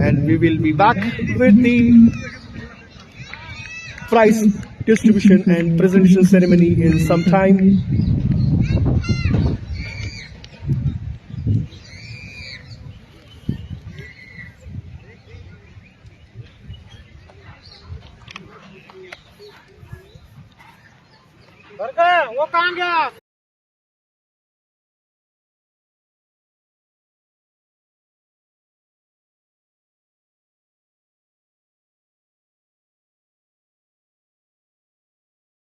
And we will be back with the prize distribution and presentation ceremony in some time. वो कहाँ गया?